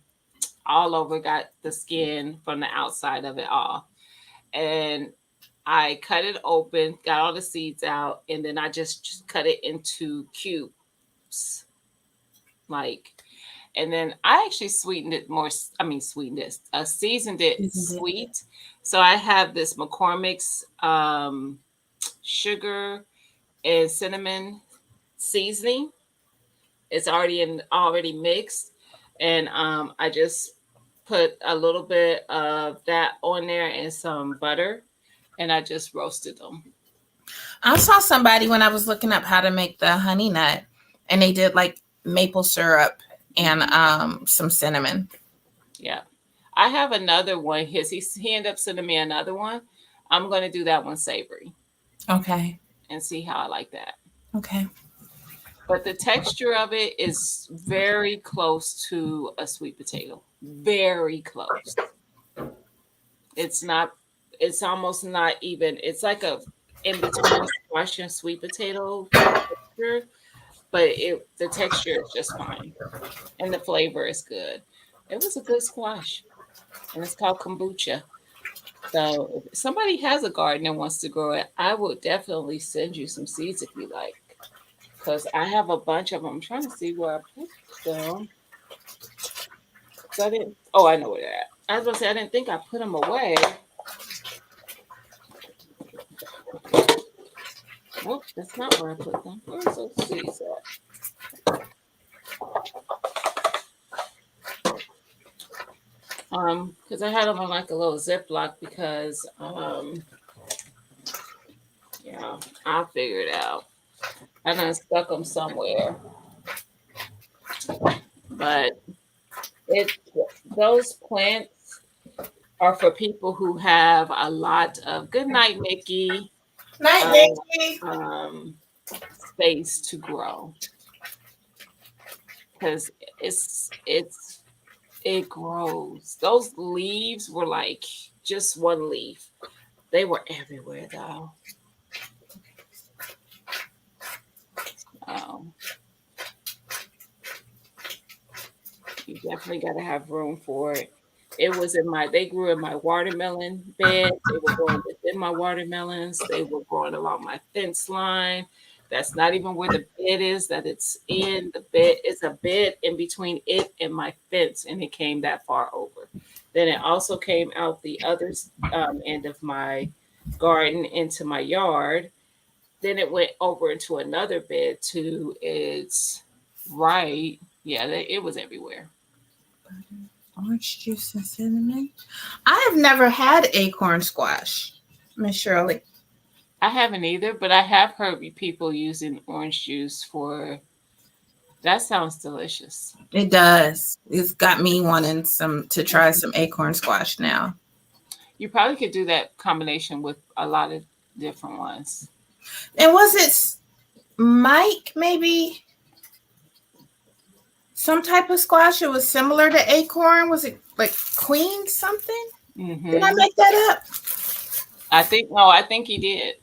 all over got the skin from the outside of it all. And I cut it open, got all the seeds out, and then I just cut it into cubes. Like, and then I actually sweetened it more. I mean, sweetened it, seasoned it Seasoned it. sweet. So I have this McCormick's sugar and cinnamon seasoning. It's already mixed, and I just put a little bit of that on there and some butter, and I just roasted them. I saw somebody when I was looking up how to make the honey nut, and they did like maple syrup and some cinnamon. Yeah, I have another one. He ended up sending me another one. I'm gonna do that one savory Okay. and see how I like that. Okay. But the texture of it is very close to a sweet potato. Very close. It's not. It's almost not even. It's like a in between squash and sweet potato texture, but the texture is just fine, and the flavor is good. It was a good squash, and it's called kombucha. So if somebody has a garden and wants to grow it, I will definitely send you some seeds if you like, because I have a bunch of them. I'm trying to see where I put them. So I didn't. Oh, I know where they're at. I was gonna say I didn't think I put them away. Nope, that's not where I put them. Where's those seeds at? Because I had them on like a little Ziploc because yeah, I'll figure it out. I done stuck them somewhere, but it those plants are for people who have a lot of good night, Nikki. Night, Uh, Nikki. space to grow because it grows. Those leaves were like just one leaf. They were everywhere though. Um, you definitely got to have room for it. They grew in my watermelon bed. They were growing within my watermelons. They were growing along my fence line. That's not even where the bed is, that it's in the bed. It's a bed in between it and my fence, and it came that far over. Then it also came out the other end of my garden into my yard. Then it went over into another bed to its right. Yeah, it was everywhere. Orange juice and cinnamon. I have never had acorn squash, Miss Shirley. I haven't either, but I have heard people using orange juice for that. Sounds delicious. It does. It's got me wanting to try some acorn squash now. You probably could do that combination with a lot of different ones. And was it Mike maybe some type of squash? It was similar to acorn. Was it like queen something? Did I make that up? I think he did.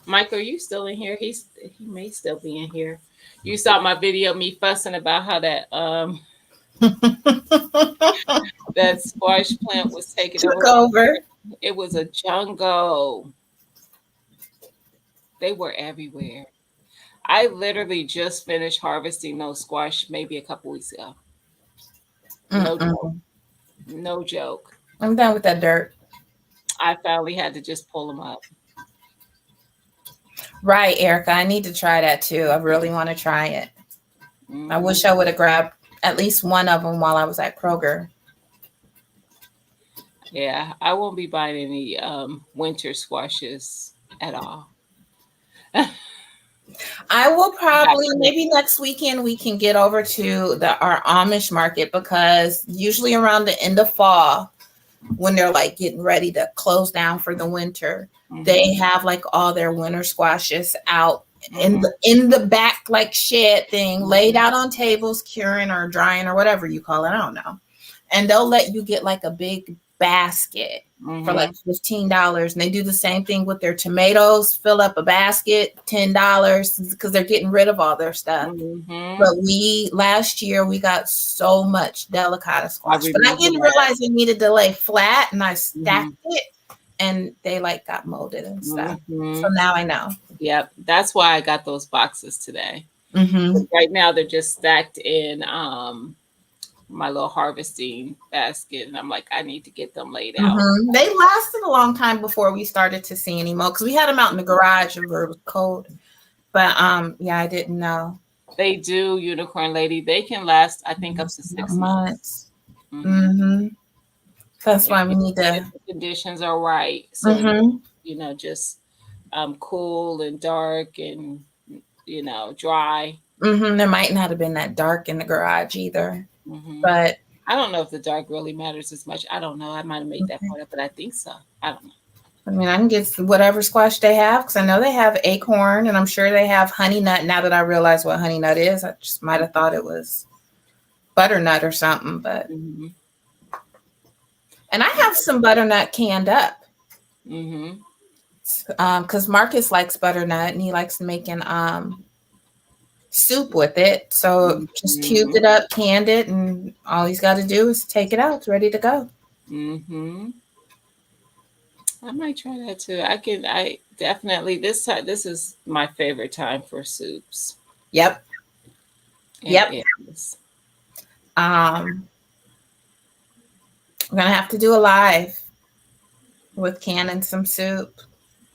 Mike, are you still in here? He may still be in here. You saw my video, me fussing about how that that squash plant was taken over. It was a jungle. They were everywhere. I literally just finished harvesting those squash maybe a couple weeks ago. No joke. No joke. I'm done with that dirt. I finally had to just pull them up. Right, Erica. I need to try that too. I really want to try it. I wish I would have grabbed at least one of them while I was at Kroger. Yeah, I won't be buying any winter squashes at all. I will probably Gotcha. maybe next weekend we can get over to our Amish market because usually around the end of fall, when they're like getting ready to close down for the winter, they have like all their winter squashes out in the back like shed thing, laid out on tables, curing or drying or whatever you call it. I don't know. And they'll let you get like a big basket for like $15. And they do the same thing with their tomatoes, fill up a basket, $10 because they're getting rid of all their stuff. But last year we got so much delicata squash, but I didn't realize they needed to lay flat, and I stacked it, and they like got molded and stuff. So now I know. Yep, that's why I got those boxes today. Right now they're just stacked in my little harvesting basket, and I'm like, I need to get them laid out. They lasted a long time before we started to see any more because we had them out in the garage and it was cold. But yeah, I didn't know. They do, Unicorn Lady. They can last, I think, up to 6 months. That's why we need to. The conditions are right, so just cool and dark and dry. There might not have been that dark in the garage either, but I don't know if the dark really matters as much. I don't know. I might have made that part up, but I think so. I don't know. I mean, I can get whatever squash they have because I know they have acorn and I'm sure they have honey nut. Now that I realize what honey nut is, I just might have thought it was butternut or something. But and I have some butternut canned up because Marcus likes butternut and he likes making soup with it. So just cubed it up, canned it, and all he's got to do is take it out. It's ready to go. I might try that too. I definitely this is my favorite time for soups. Yep. It is. I'm gonna have to do a live with canning some soup.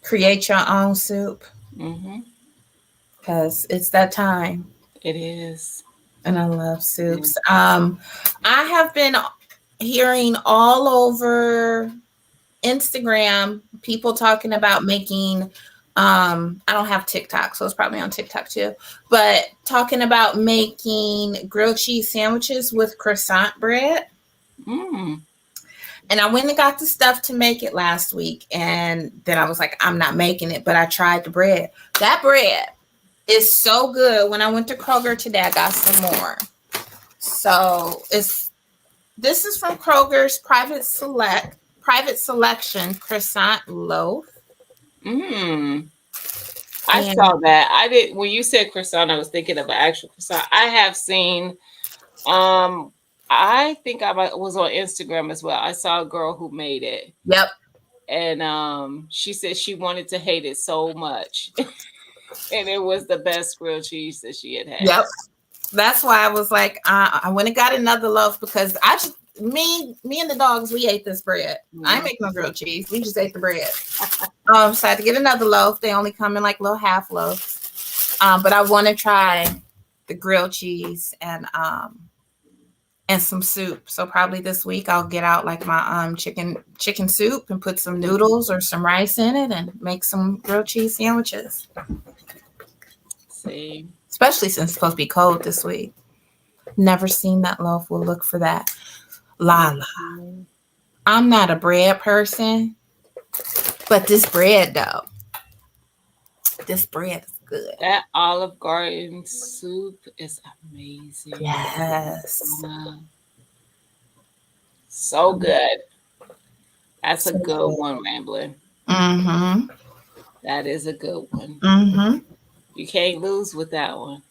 Create your own soup. Because it's that time. It is. And I love soups. I have been hearing all over Instagram people talking about making I don't have TikTok, so it's probably on TikTok too, but talking about making grilled cheese sandwiches with croissant bread. And I went and got the stuff to make it last week, and then I was like, I'm not making it, but I tried the bread. That bread is so good. When I went to Kroger today, I got some more. So this is from Kroger's Private Selection croissant loaf. I saw that. I did when you said croissant, I was thinking of an actual croissant. I have seen I think I was on Instagram as well. I saw a girl who made it. Yep. And she said she wanted to hate it so much. And it was the best grilled cheese that she had had. Yep. That's why I was like, I went and got another loaf because me and the dogs, we ate this bread. I ain't make no grilled cheese. We just ate the bread. So I had to get another loaf. They only come in like little half loaves. But I want to try the grilled cheese and some soup. So probably this week I'll get out like my chicken soup and put some noodles or some rice in it and make some grilled cheese sandwiches. See. Especially since it's supposed to be cold this week. Never seen that loaf. We'll look for that. Lala. I'm not a bread person, but this bread though. This bread is good. That Olive Garden soup is amazing. Yes. So good. That's a good one, Ramblin'. That is a good one. You can't lose with that one.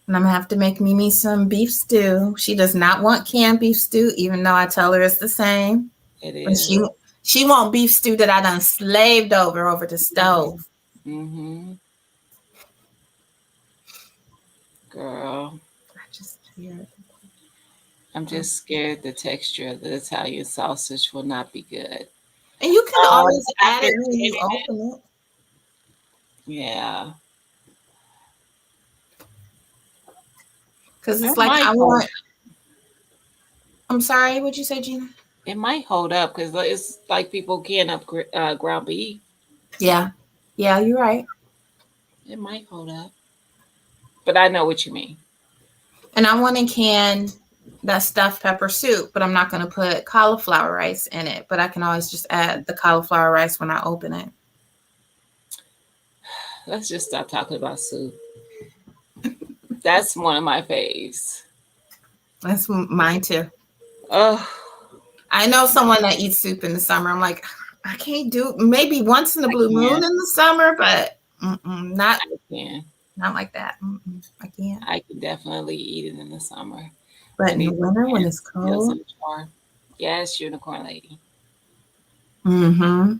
And I'm gonna have to make Mimi some beef stew. She does not want canned beef stew, even though I tell her it's the same. It is. But she want beef stew that I done slaved over the stove. Girl. I'm just scared the texture of the Italian sausage will not be good. And you can always add it when you open it. Yeah. Because it's like I'm sorry, what'd you say, Gina? It might hold up because it's like people can up ground beef. Yeah. Yeah, you're right. It might hold up. But I know what you mean. And I want to can that stuffed pepper soup, but I'm not going to put cauliflower rice in it. But I can always just add the cauliflower rice when I open it. Let's just stop talking about soup. That's one of my faves. That's mine too. Oh, I know someone that eats soup in the summer. I'm like, I can't do maybe once in a blue moon in the summer, but not I can. not like that. I can't. I can definitely eat it in the summer. But And in the these winter when it's meals in cold, a jar. Yes, unicorn lady. mm-hmm.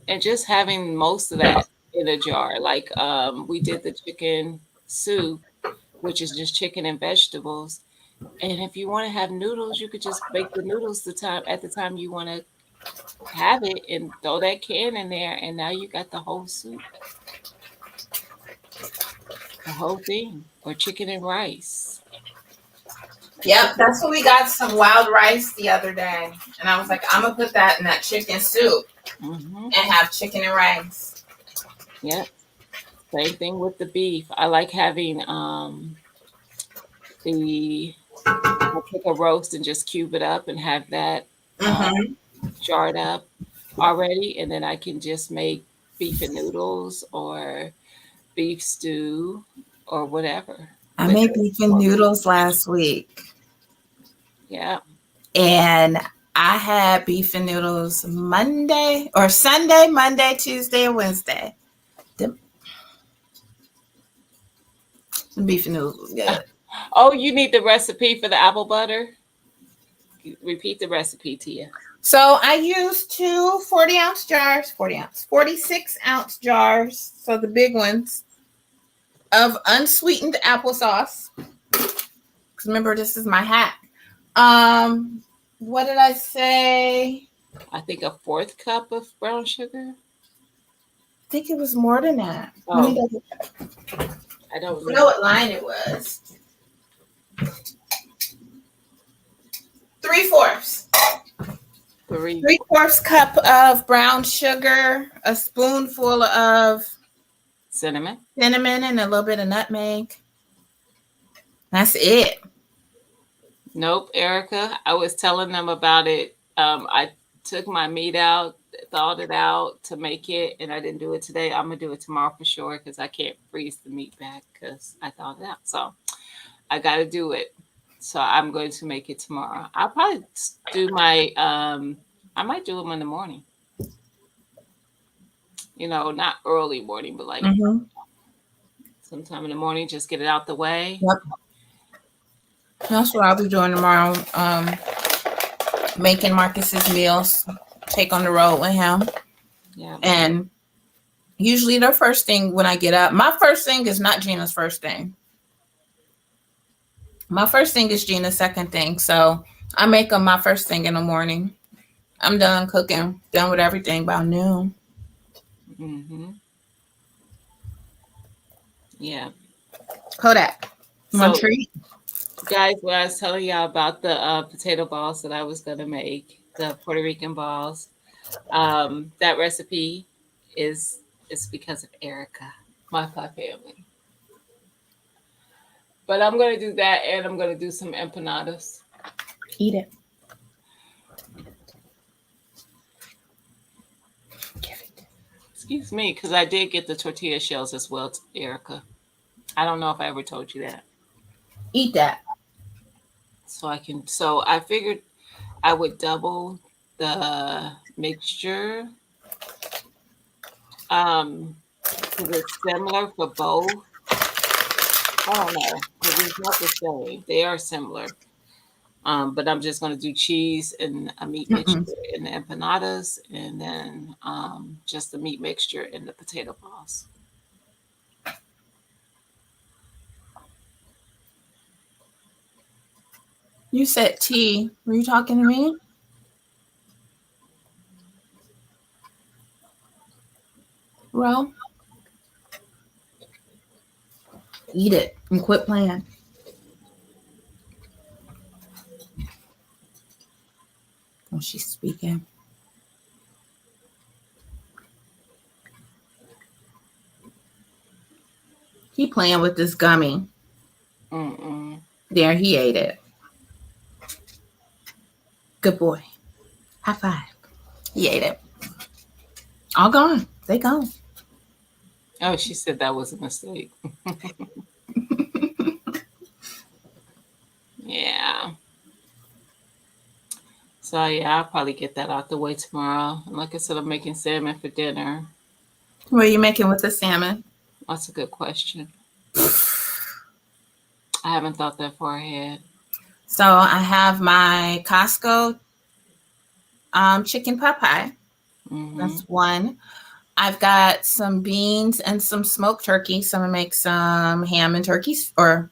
And just having most of that in a jar. Like we did the chicken soup, which is just chicken and vegetables. And if you want to have noodles, you could just make the noodles the time you want to have it and throw that can in there, and now you got the whole soup, the whole thing, or chicken and rice. Yep, that's what we got some wild rice the other day. And I was like, I'm gonna put that in that chicken soup Mm-hmm. and have chicken and rice. Yep. Same thing with the beef. I like having the I take a roast and just cube it up and have that Mm-hmm. jarred up already, and then I can just make beef and noodles or beef stew or whatever I with made it. beef and noodles last week. Yeah. And I had beef and noodles Monday or Sunday, Monday, Tuesday, and Wednesday. The beef and noodles was good. Oh, you need the recipe for the apple butter? Repeat the recipe, Tia. So I used two 40-ounce jars, 46-ounce jars. So the big ones of unsweetened applesauce. Because remember, this is my hack. What did I say? I think a fourth cup of brown sugar. I think it was more than that. Oh. Let me double check. I don't I know what line it was. 3/4. 3/4 cup of brown sugar, a spoonful of cinnamon, and a little bit of nutmeg. That's it. Nope, Erica. I was telling them about it. I took my meat out, thawed it out to make it, and I didn't do it today. I'm gonna do it tomorrow for sure because I can't freeze the meat back because I thawed it out. So I got to do it. So I'm going to make it tomorrow. I'll probably do my. I might do them in the morning. You know, not early morning, but like sometime in the morning. Just get it out the way. Yep. That's what I'll be doing tomorrow. Making Marcus's meals. Take on the road with him. Yeah. And usually their first thing when I get up, my first thing is not Gina's first thing. My first thing is Gina's second thing. So I make them my first thing in the morning. I'm done cooking, done with everything by noon. Mm-hmm. Yeah. Kodak. So, treat? Guys, when I was telling y'all about the potato balls that I was going to make, the Puerto Rican balls, that recipe is because of Erica, my pie family. But I'm going to do that, and I'm going to do some empanadas. Eat it. Excuse me, because I did get the tortilla shells as well, Erica. I don't know if I ever told you that. Eat that. So I figured I would double the mixture. Because it's similar for both. I don't know, because it's not the same. They are similar. But I'm just going to do cheese and a meat mixture in the empanadas, and then just the meat mixture in the potato balls. You said tea. Were you talking to me? Well, eat it and quit playing. Oh, she's speaking. He playing with this gummy. Mm-mm. There, he ate it. Good boy. High five. He ate it. All gone. They gone. Oh, she said that was a mistake. Yeah. So yeah, I'll probably get that out the way tomorrow. And like I said, I'm making salmon for dinner. What are you making with the salmon? That's a good question. I haven't thought that far ahead. So I have my Costco chicken pot pie. Mm-hmm. That's one. I've got some beans and some smoked turkey. So I'm gonna make some ham and turkey or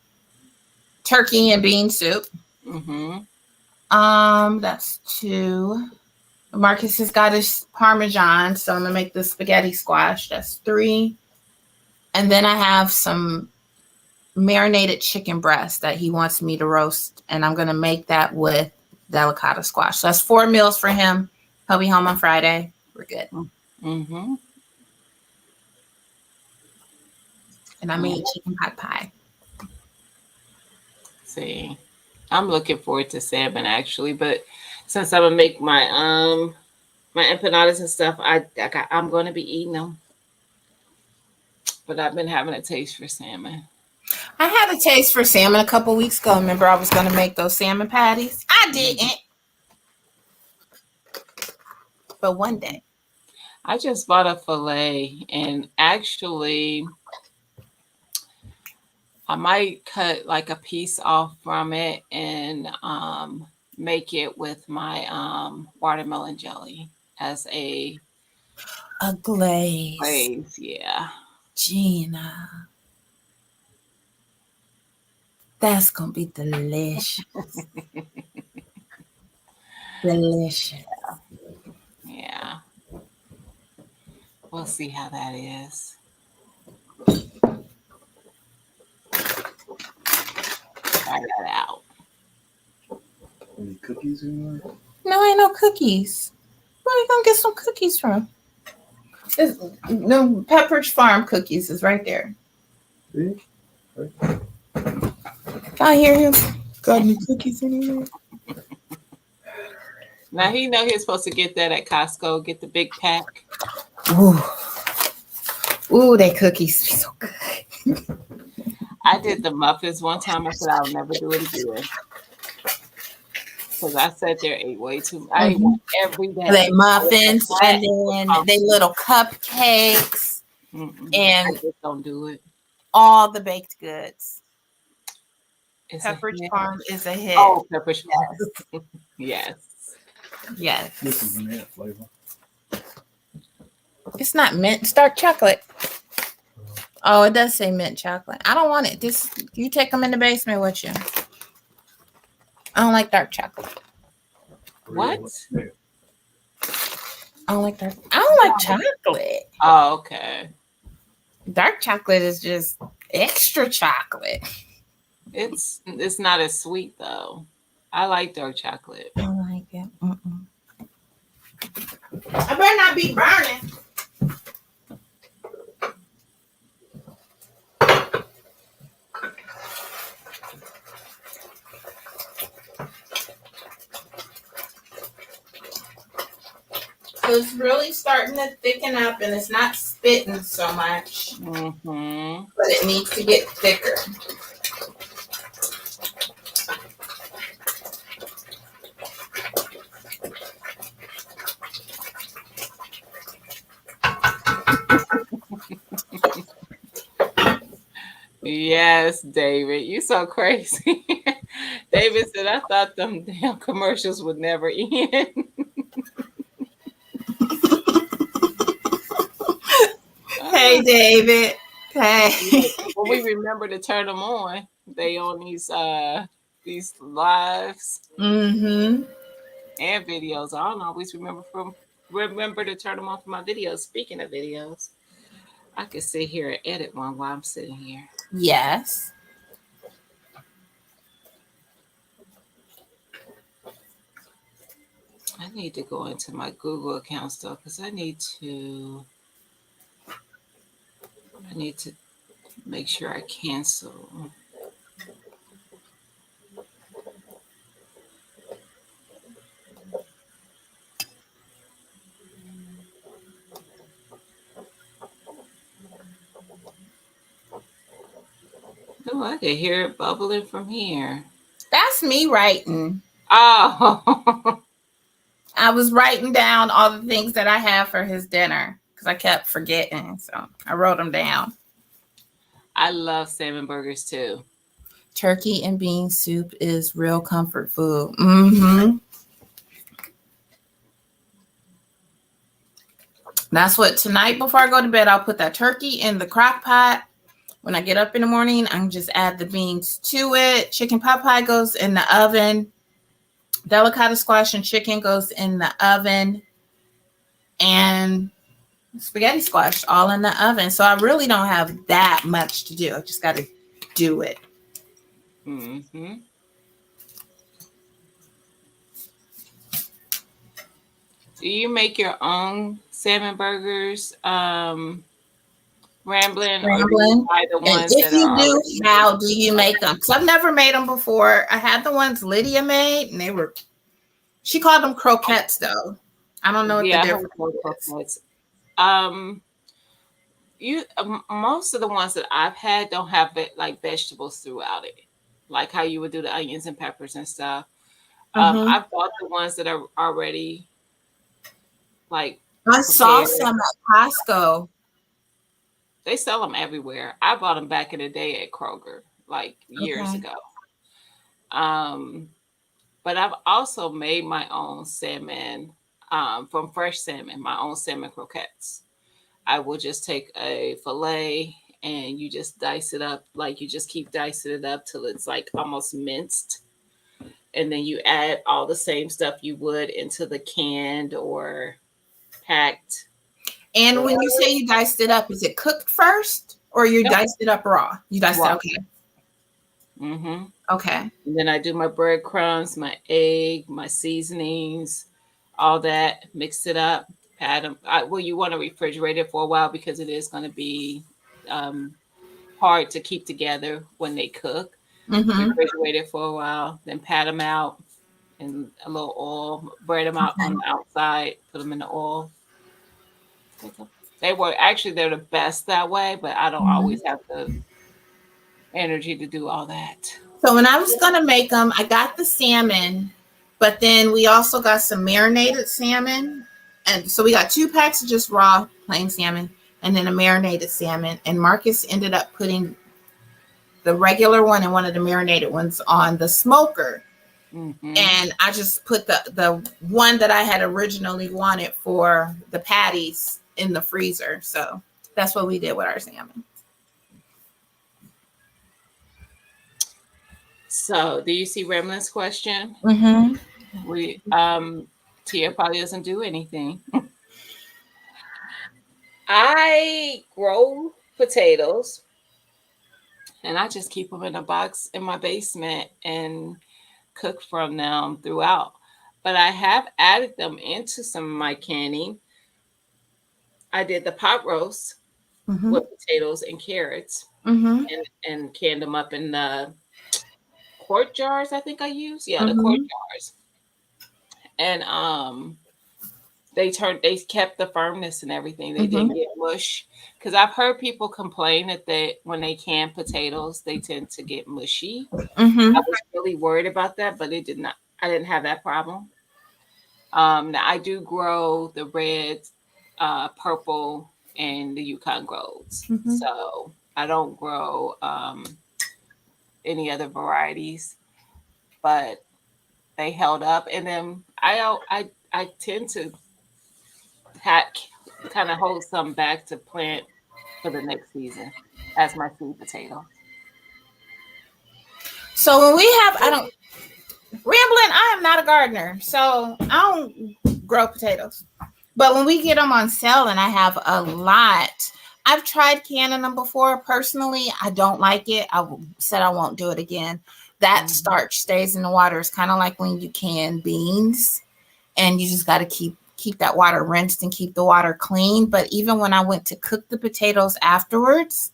turkey and bean soup. Mm-hmm. That's two. Marcus has got his Parmesan, so I'm gonna make the spaghetti squash. That's three. And then I have some marinated chicken breast that he wants me to roast, and I'm gonna make that with delicata squash. So that's 4 meals for him. He'll be home on Friday. We're good. Mm-hmm. And I made chicken pot pie. See, I'm looking forward to salmon actually, but since I'm gonna make my empanadas and stuff, I'm gonna be eating them. But I've been having a taste for salmon. I had a taste for salmon a couple weeks ago. Remember, I was going to make those salmon patties. I didn't. But one day. I just bought a fillet, and actually, I might cut like a piece off from it and make it with my watermelon jelly as a glaze. Yeah. Gina. That's going to be delicious. Delicious. Yeah. We'll see how that is. Try that out. Any cookies in there? No, ain't no cookies. Where are you going to get some cookies from? No, Pepperidge Farm cookies is right there. See? Right. I hear him. Got any cookies anywhere? Now he know he's supposed to get that at Costco. Get the big pack. Ooh, they cookies be so good. I did the muffins one time. I said I'll never do it again because I sat there ate way too much. I ate one every day. They muffins and then they little cupcakes. Mm-mm. And I just don't do it. All the baked goods. Pepperidge Farm is a hit. Oh, Pepperidge Farm. Yes. Yes. This is mint flavor. It's not mint. It's dark chocolate. Oh, it does say mint chocolate. I don't want it. Just you take them in the basement with you. I don't like dark chocolate. What? I don't like dark. I don't like chocolate. Oh, okay. Dark chocolate is just extra chocolate. It's not as sweet though. I like dark chocolate. I don't like it. Mm-mm. I better not be burning. It's really starting to thicken up and it's not spitting so much. Mm-hmm. But it needs to get thicker. Yes, David, you so crazy. David said, I thought them damn commercials would never end. Hey, David. Hey. Well, we remember to turn them on. They on these lives Mm-hmm. and videos. I don't always remember to turn them on for my videos. Speaking of videos, I could sit here and edit one while I'm sitting here. Yes. I need to go into my Google account stuff because I need to make sure I cancel. Oh, I can hear it bubbling from here. That's me writing. Oh, I was writing down all the things that I have for his dinner because I kept forgetting. So I wrote them down. I love salmon burgers too. Turkey and bean soup is real comfort food. Mm-hmm. That's what tonight before I go to bed, I'll put that turkey in the crock pot. When I get up in the morning, I can just add the beans to it. Chicken pot pie goes in the oven. Delicata squash and chicken goes in the oven. And spaghetti squash all in the oven. So I really don't have that much to do. I just got to do it. Mm-hmm. Do you make your own salmon burgers, Ramblin'? Or do you buy the And ones if that you are do, already how do you make them? Because I've never made them before. I had the ones Lydia made, and she called them croquettes, though. I don't know what the Yeah, I difference have is. croquettes. Most of the ones that I've had don't have like vegetables throughout it, like how you would do the onions and peppers and stuff. Mm-hmm. I've bought the ones that are already like I saw prepared. some at Costco. They sell them everywhere. I bought them back in the day at Kroger, like years Okay. ago. But I've also made my own salmon from fresh salmon, my own salmon croquettes. I will just take a fillet and you just dice it up, like you just keep dicing it up till it's like almost minced. And then you add all the same stuff you would into the canned or packed. And when you say you diced it up, is it cooked first or you Yep. diced it up raw? You diced Raw. it, okay. Mm-hmm. Okay. And then I do my breadcrumbs, my egg, my seasonings, all that, mix it up, pat them. You want to refrigerate it for a while because it is going to be hard to keep together when they cook. Mm-hmm. Refrigerate it for a while, then pat them out in a little oil, bread them out on the outside, put them in the oil. They're the best that way, but I don't always have the energy to do all that. So when I was going to make them, I got the salmon, but then we also got some marinated salmon. And so we got 2 packs of just raw plain salmon and then a marinated salmon. And Marcus ended up putting the regular one and one of the marinated ones on the smoker. Mm-hmm. And I just put the one that I had originally wanted for the patties in the freezer. So that's what we did with our salmon. So, do you see Remlin's question? Mm-hmm. Tia probably doesn't do anything. I grow potatoes, and I just keep them in a box in my basement and cook from them throughout. But I have added them into some of my canning. I did the pot roast Mm-hmm. with potatoes and carrots, Mm-hmm. and canned them up in the quart jars. I think I used, the Mm-hmm. quart jars, and they kept the firmness and everything. They didn't get mush, because I've heard people complain that when they can potatoes, they tend to get mushy. Mm-hmm. I was really worried about that, but it did not. I didn't have that problem. Now I do grow the red, purple, and the Yukon Golds. Mm-hmm. So I don't grow any other varieties, but they held up. And then I tend to kind of hold some back to plant for the next season as my sweet potato. So when we have, I am not a gardener, so I don't grow potatoes. But when we get them on sale and I have a lot, I've tried canning them before. Personally, I don't like it. I said I won't do it again. That starch stays in the water. It's kind of like when you can beans, and you just got to keep that water rinsed and keep the water clean. But even when I went to cook the potatoes afterwards,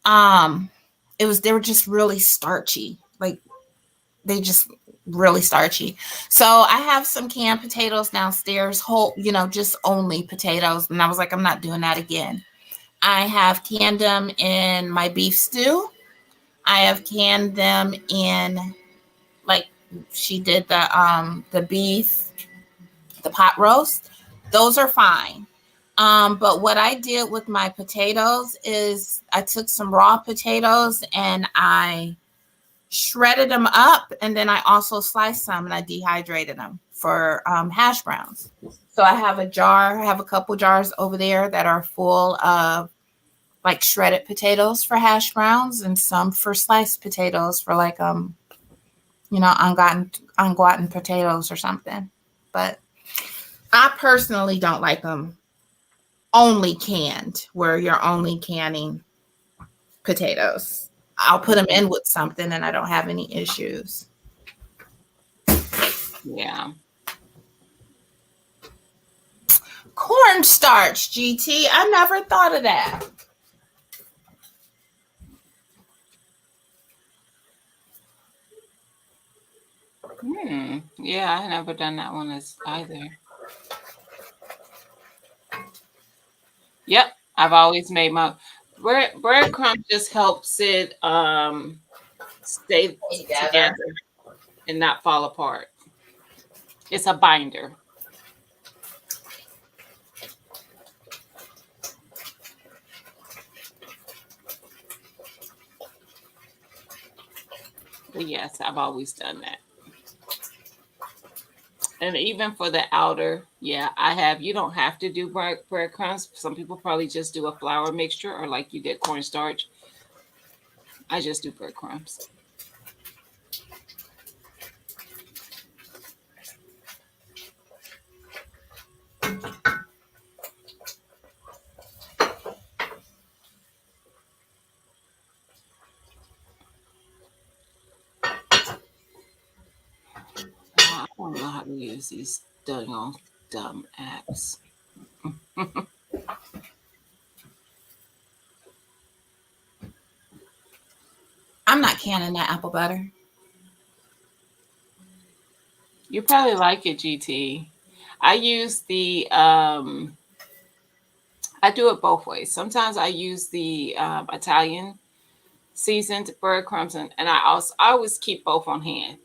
They were just really starchy. Like they just really starchy. So I have some canned potatoes downstairs, whole, just only potatoes. And I was like, I'm not doing that again. I have canned them in my beef stew. I have canned them in, like she did the beef, the pot roast. Those are fine. But what I did with my potatoes is I took some raw potatoes and I shredded them up, and then I also sliced some and I dehydrated them for hash browns. So I have a couple jars over there that are full of like shredded potatoes for hash browns, and some for sliced potatoes for like ungotten potatoes or something. But I personally don't like them only canned, where you're only canning potatoes. I'll put them in with something and I don't have any issues. Yeah. Cornstarch, GT. I never thought of that. Yeah, I never done that one either. Yep, I've always made my breadcrumbs just helps it stay together and not fall apart. It's a binder. But yes, I've always done that. And even for the outer, yeah, I have. You don't have to do breadcrumbs. Some people probably just do a flour mixture, or like you did cornstarch. I just do breadcrumbs. I don't know how to use these dumb apps. I'm not canning that apple butter. You probably like it, GT. I use the I do it both ways. Sometimes I use the Italian seasoned breadcrumbs, and I always keep both on hand.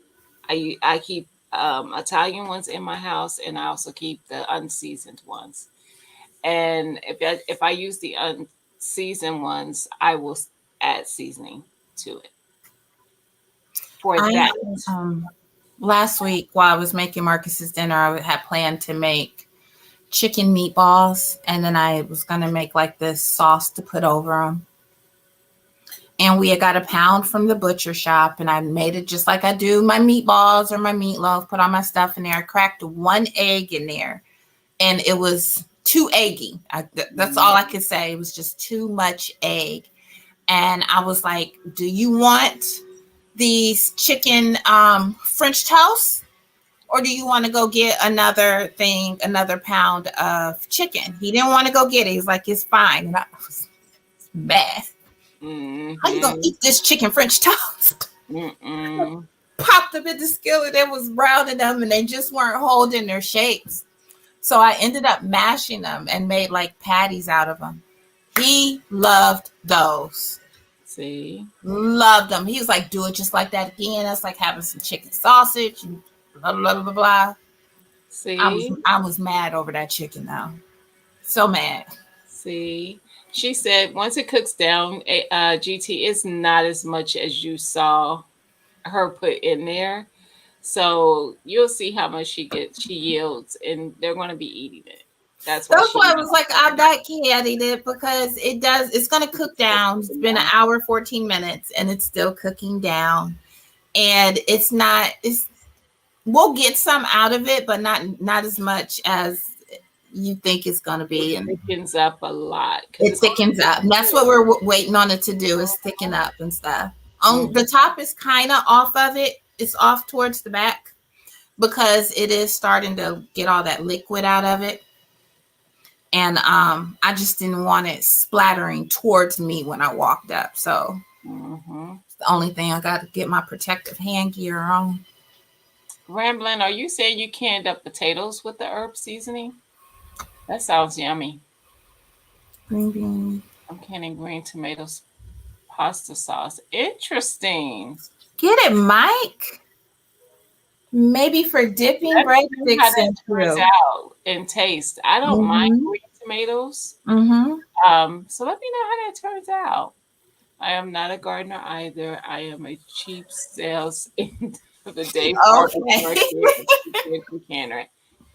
I keep Italian ones in my house, and I also keep the unseasoned ones. And if I use the unseasoned ones, I will add seasoning to it for that. Last week while I was making Marcus's dinner, I had planned to make chicken meatballs, and then I was going to make like this sauce to put over them. And we had got a pound from the butcher shop, and I made it just like I do my meatballs or my meatloaf, put all my stuff in there. I cracked one egg in there, and it was too eggy. That's all I could say. It was just too much egg. And I was like, do you want these chicken French toast, or do you want to go get another pound of chicken? He didn't want to go get it. He's like, it's fine. And I was mad. How you gonna eat this chicken French toast? Popped them in the skillet. It was browning them, and they just weren't holding their shapes. So I ended up mashing them and made like patties out of them. He loved those. See, loved them. He was like, do it just like that again. That's like having some chicken sausage and blah blah blah blah. See, I was mad over that chicken now. So mad. See, she said once it cooks down, GT, it's not as much as you saw her put in there. So you'll see how much she yields, and they're going to be eating it. That's why I was like, I'm not canning it, because it's going to cook down. It's been an hour, 14 minutes, and it's still cooking down. And we'll get some out of it, but not as much as you think it's going to be. And it thickens up a lot. It thickens up. And that's what we're waiting on it to do, is thicken up and stuff. The top is kind of off of it. It's off towards the back because it is starting to get all that liquid out of it. And I just didn't want it splattering towards me when I walked up. So Mm-hmm. it's the only thing I got to get my protective hand gear on. Ramblin', are you saying you canned up potatoes with the herb seasoning? That sounds yummy. Green bean. I'm canning green tomatoes pasta sauce. Interesting. Get it, Mike. Maybe for dipping Let me know how breadsticks that turns into. out and taste. I don't mind Mm-hmm. green tomatoes. Mm-hmm. So let me know how that turns out. I am not a gardener either. I am a cheap sales for the day farmer's Okay. market and canner.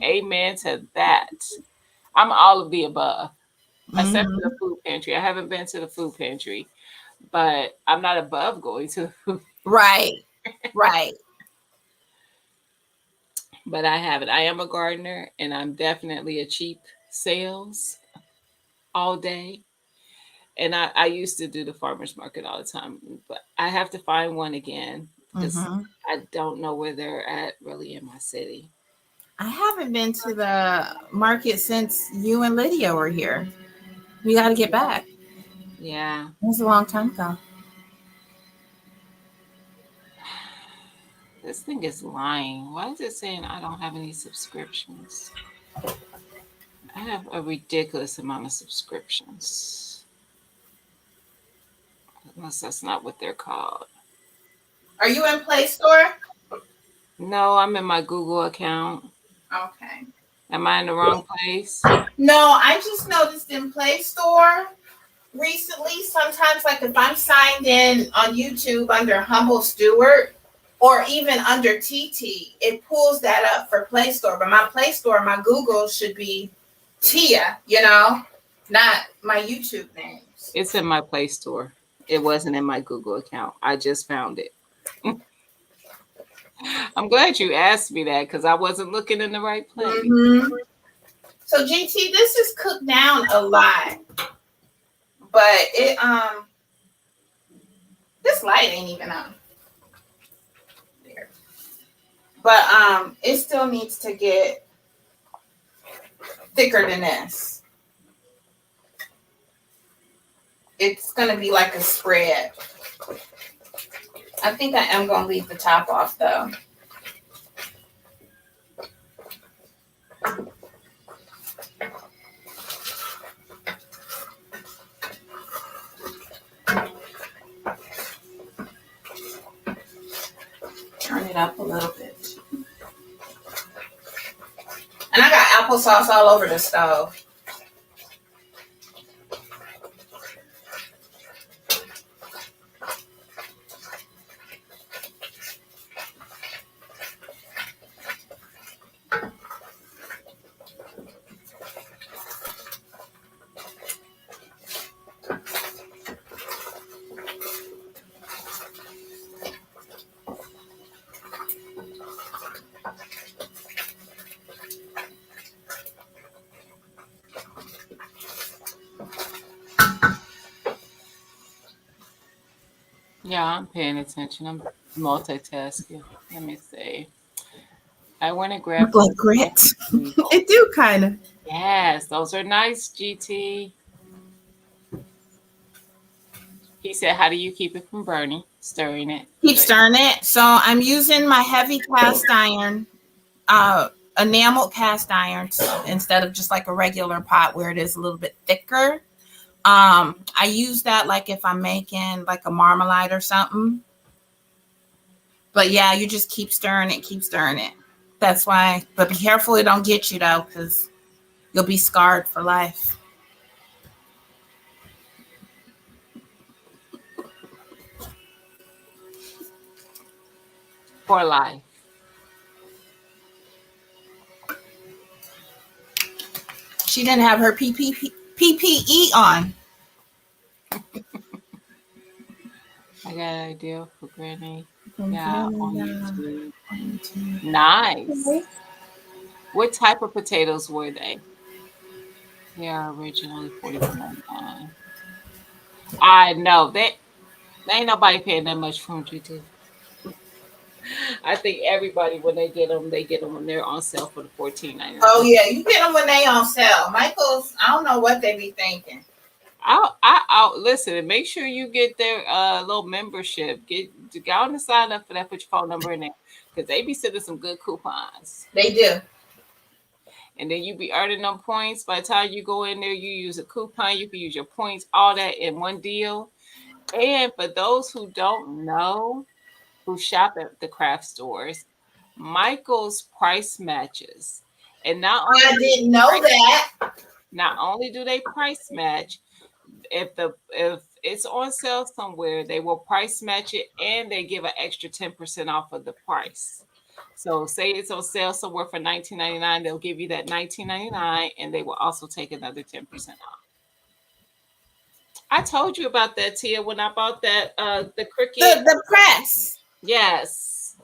Amen to that. I'm all of the above, except for the Mm-hmm. food pantry. I haven't been to the food pantry, but I'm not above going to the food. Right. Right. But I haven't. I am a gardener, and I'm definitely a cheap sales all day. And I used to do the farmers market all the time, but I have to find one again because Mm-hmm. I don't know where they're at really in my city. I haven't been to the market since you and Lydia were here. We got to get back. Yeah. It was a long time ago. This thing is lying. Why is it saying I don't have any subscriptions? I have a ridiculous amount of subscriptions. Unless that's not what they're called. Are you in Play Store? No, I'm in my Google account. Okay. Am I in the wrong place? No, I just noticed in Play Store recently, sometimes like if I'm signed in on YouTube under Humble Stewart or even under TT, it pulls that up for Play Store. But my Play Store, my Google should be Tia, not my YouTube names. It's in my Play Store. It wasn't in my Google account. I just found it. I'm glad you asked me that because I wasn't looking in the right place. Mm-hmm. So GT, this is cooked down a lot, but this light ain't even on. There. But it still needs to get thicker than this. It's gonna be like a spread. I think I am gonna leave the top off though. Turn it up a little bit. And I got applesauce all over the stove. Yeah, I'm paying attention. I'm multitasking. Let me see. I want to grab Look like grits. some- It do kind of. Yes, those are nice, GT. He said, how do you keep it from burning? Stirring it. Keep stirring it. So I'm using my heavy cast iron, enameled cast iron instead of just like a regular pot where it is a little bit thicker. I use that like if I'm making like a marmalade or something. But yeah, you just keep stirring it, keep stirring it. That's why, but be careful it don't get you though, because you'll be scarred for life. For life. She didn't have her PPE on. I got an idea for Granny. Yeah, on Yeah. YouTube. Nice. What type of potatoes were they? They are originally $44.99. I know that ain't nobody paying that much for them, GT. I think everybody when they get them when they're on sale for the $14.99. Oh yeah, you get them when they on sale. Michael's, I don't know what they be thinking. I'll listen and make sure you get their little membership. Go on and sign up for that. Put your phone number in there because they be sending some good coupons. They do. And then you be earning them points. By the time you go in there, you use a coupon. You can use your points, all that in one deal. And for those who don't know, who shop at the craft stores, Michael's price matches. And I didn't know that. Not only do they price match, if it's on sale somewhere, they will price match it and they give an extra 10% off of the price. So say it's on sale somewhere for $19.99, they'll give you that $19.99 and they will also take another 10% off. I told you about that, Tia, when I bought that the Cricut. The press. Yes.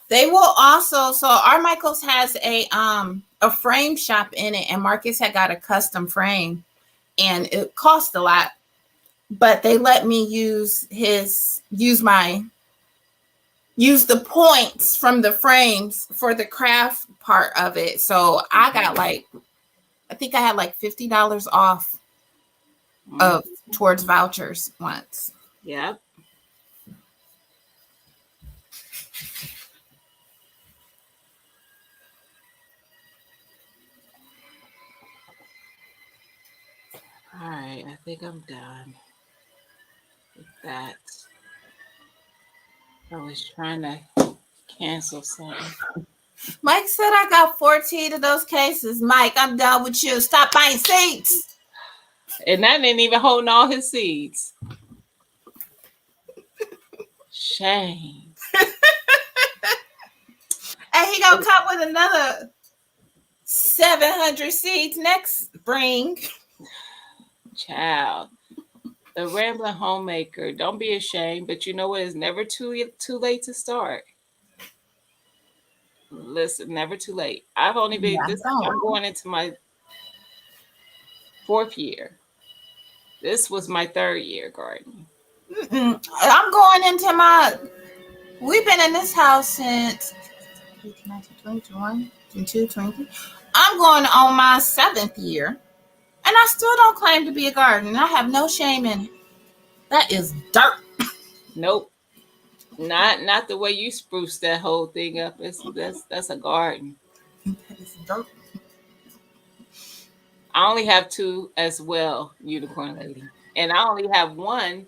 They will also, so our Michael's has a frame shop in it, and Marcus had got a custom frame and it cost a lot, but they let me use the points from the frames for the craft part of it. So I got I think I had like $50 off towards vouchers once. Yep. All right, I think I'm done with that. I was trying to cancel something. Mike said I got 14 of those cases. Mike, I'm done with you. Stop buying seeds. And that didn't even hold all his seeds. Shame. And he gonna come with another 700 seeds next spring. Child. The Rambling Homemaker. Don't be ashamed, but you know what? It's never too late to start. Listen, never too late. I've only been I'm going into my 4th year. This was my 3rd year gardening. I'm going into we've been in this house since 2021, 22, I'm going on my 7th year. And I still don't claim to be a gardener. I have no shame in it. That is dirt. Nope. Not the way you spruce that whole thing up. That's a garden. That is dirt. I only have 2 as well, Unicorn Lady. And I only have 1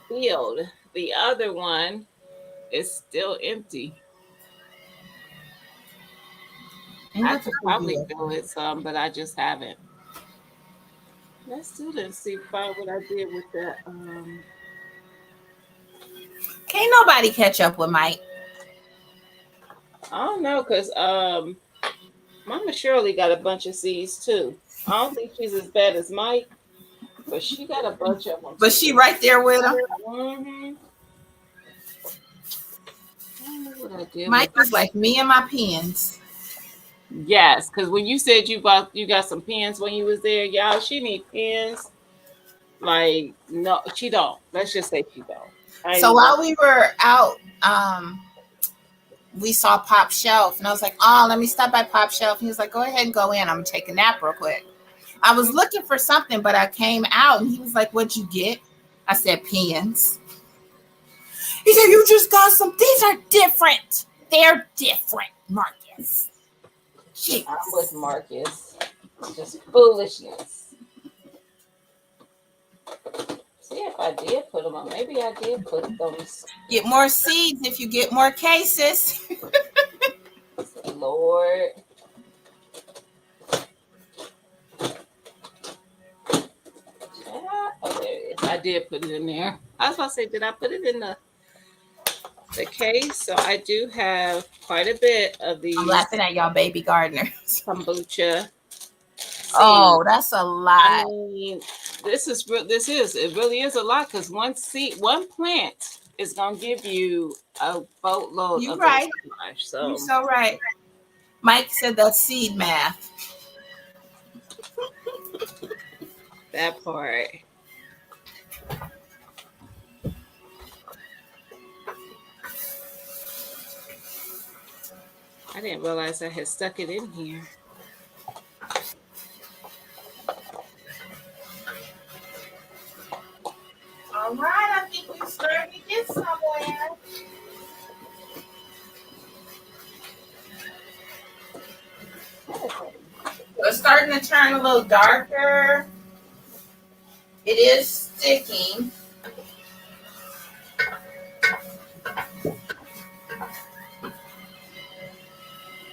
field. The other one is still empty. I could probably fill it some, but I just haven't. Let's do this. Find what I did with that. Can't nobody catch up with Mike. I don't know, because Mama Shirley got a bunch of seeds too. I don't think she's as bad as Mike, but she got a bunch of them. But she right there with him. Mm-hmm. I don't know what I did. Mike is like me and my pens. Yes, because when you said you got some pens when you was there, y'all, she need pens. Like, no, she don't. Let's just say she don't. So while we were out, we saw Pop Shelf, and I was like, oh, let me stop by Pop Shelf. And he was like, go ahead and go in. I'm gonna take a nap real quick. I was looking for something, but I came out, and he was like, what'd you get? I said, pens. He said, you just got some. These are different. They're different, Marcus. I'm with Marcus. Just foolishness. See if I did put them on. Maybe I did put those. Get more seeds if you get more cases. Lord. Oh, there it is. I did put it in there. I was about to say, did I put it in the case? So I do have quite a bit of these. I'm laughing at y'all baby gardeners. Kombucha. Oh, that's a lot. I mean, it really is a lot, because one plant is gonna give you a boatload. You're of right. So You're so right. Mike said that's seed math. That part. I didn't realize I had stuck it in here. All right, I think we're starting to get somewhere. So it's starting to turn a little darker. It is sticking.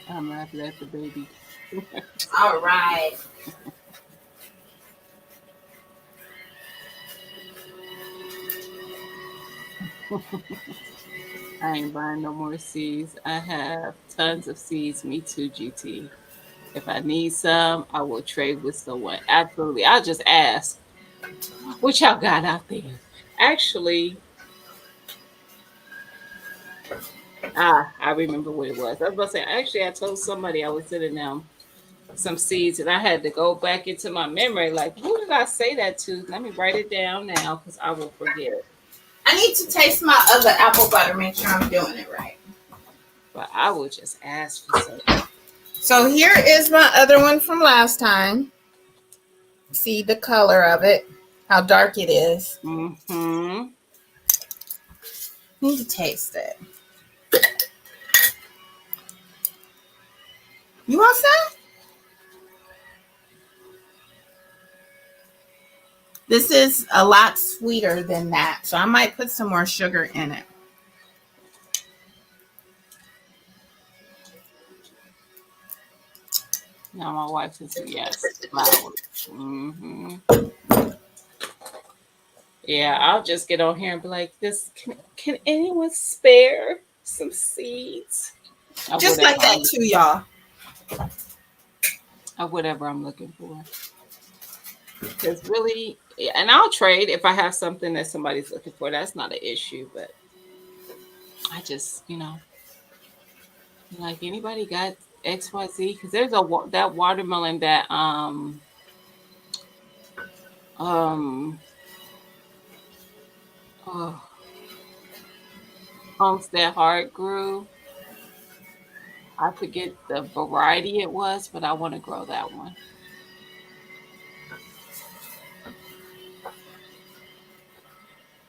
I'm gonna have to let the baby. All right. I ain't buying no more seeds. I have tons of seeds. Me too, GT. If I need some, I will trade with someone. Absolutely. I'll just ask. What y'all got out there? Actually, I remember what it was. I was about to say, actually, I told somebody I was sending them some seeds and I had to go back into my memory. Like, who did I say that to? Let me write it down now because I will forget. I need to taste my other apple butter, make sure I'm doing it right. But I will just ask for some. So here is my other one from last time. See the color of it, how dark it is. Mm-hmm. Need to taste it. You want some? This is a lot sweeter than that, so I might put some more sugar in it. Now my wife says yes, flour. Mm-hmm. Yeah, I'll just get on here and be like, "This can anyone spare some seeds?" Or Just whatever like that too, y'all. or whatever I'm looking for. Because really, and I'll trade if I have something that somebody's looking for. That's not an issue. But I just, like anybody got XYZ? Because there's that watermelon that um oh, Homestead Heart grew. I forget the variety it was, but I want to grow that one.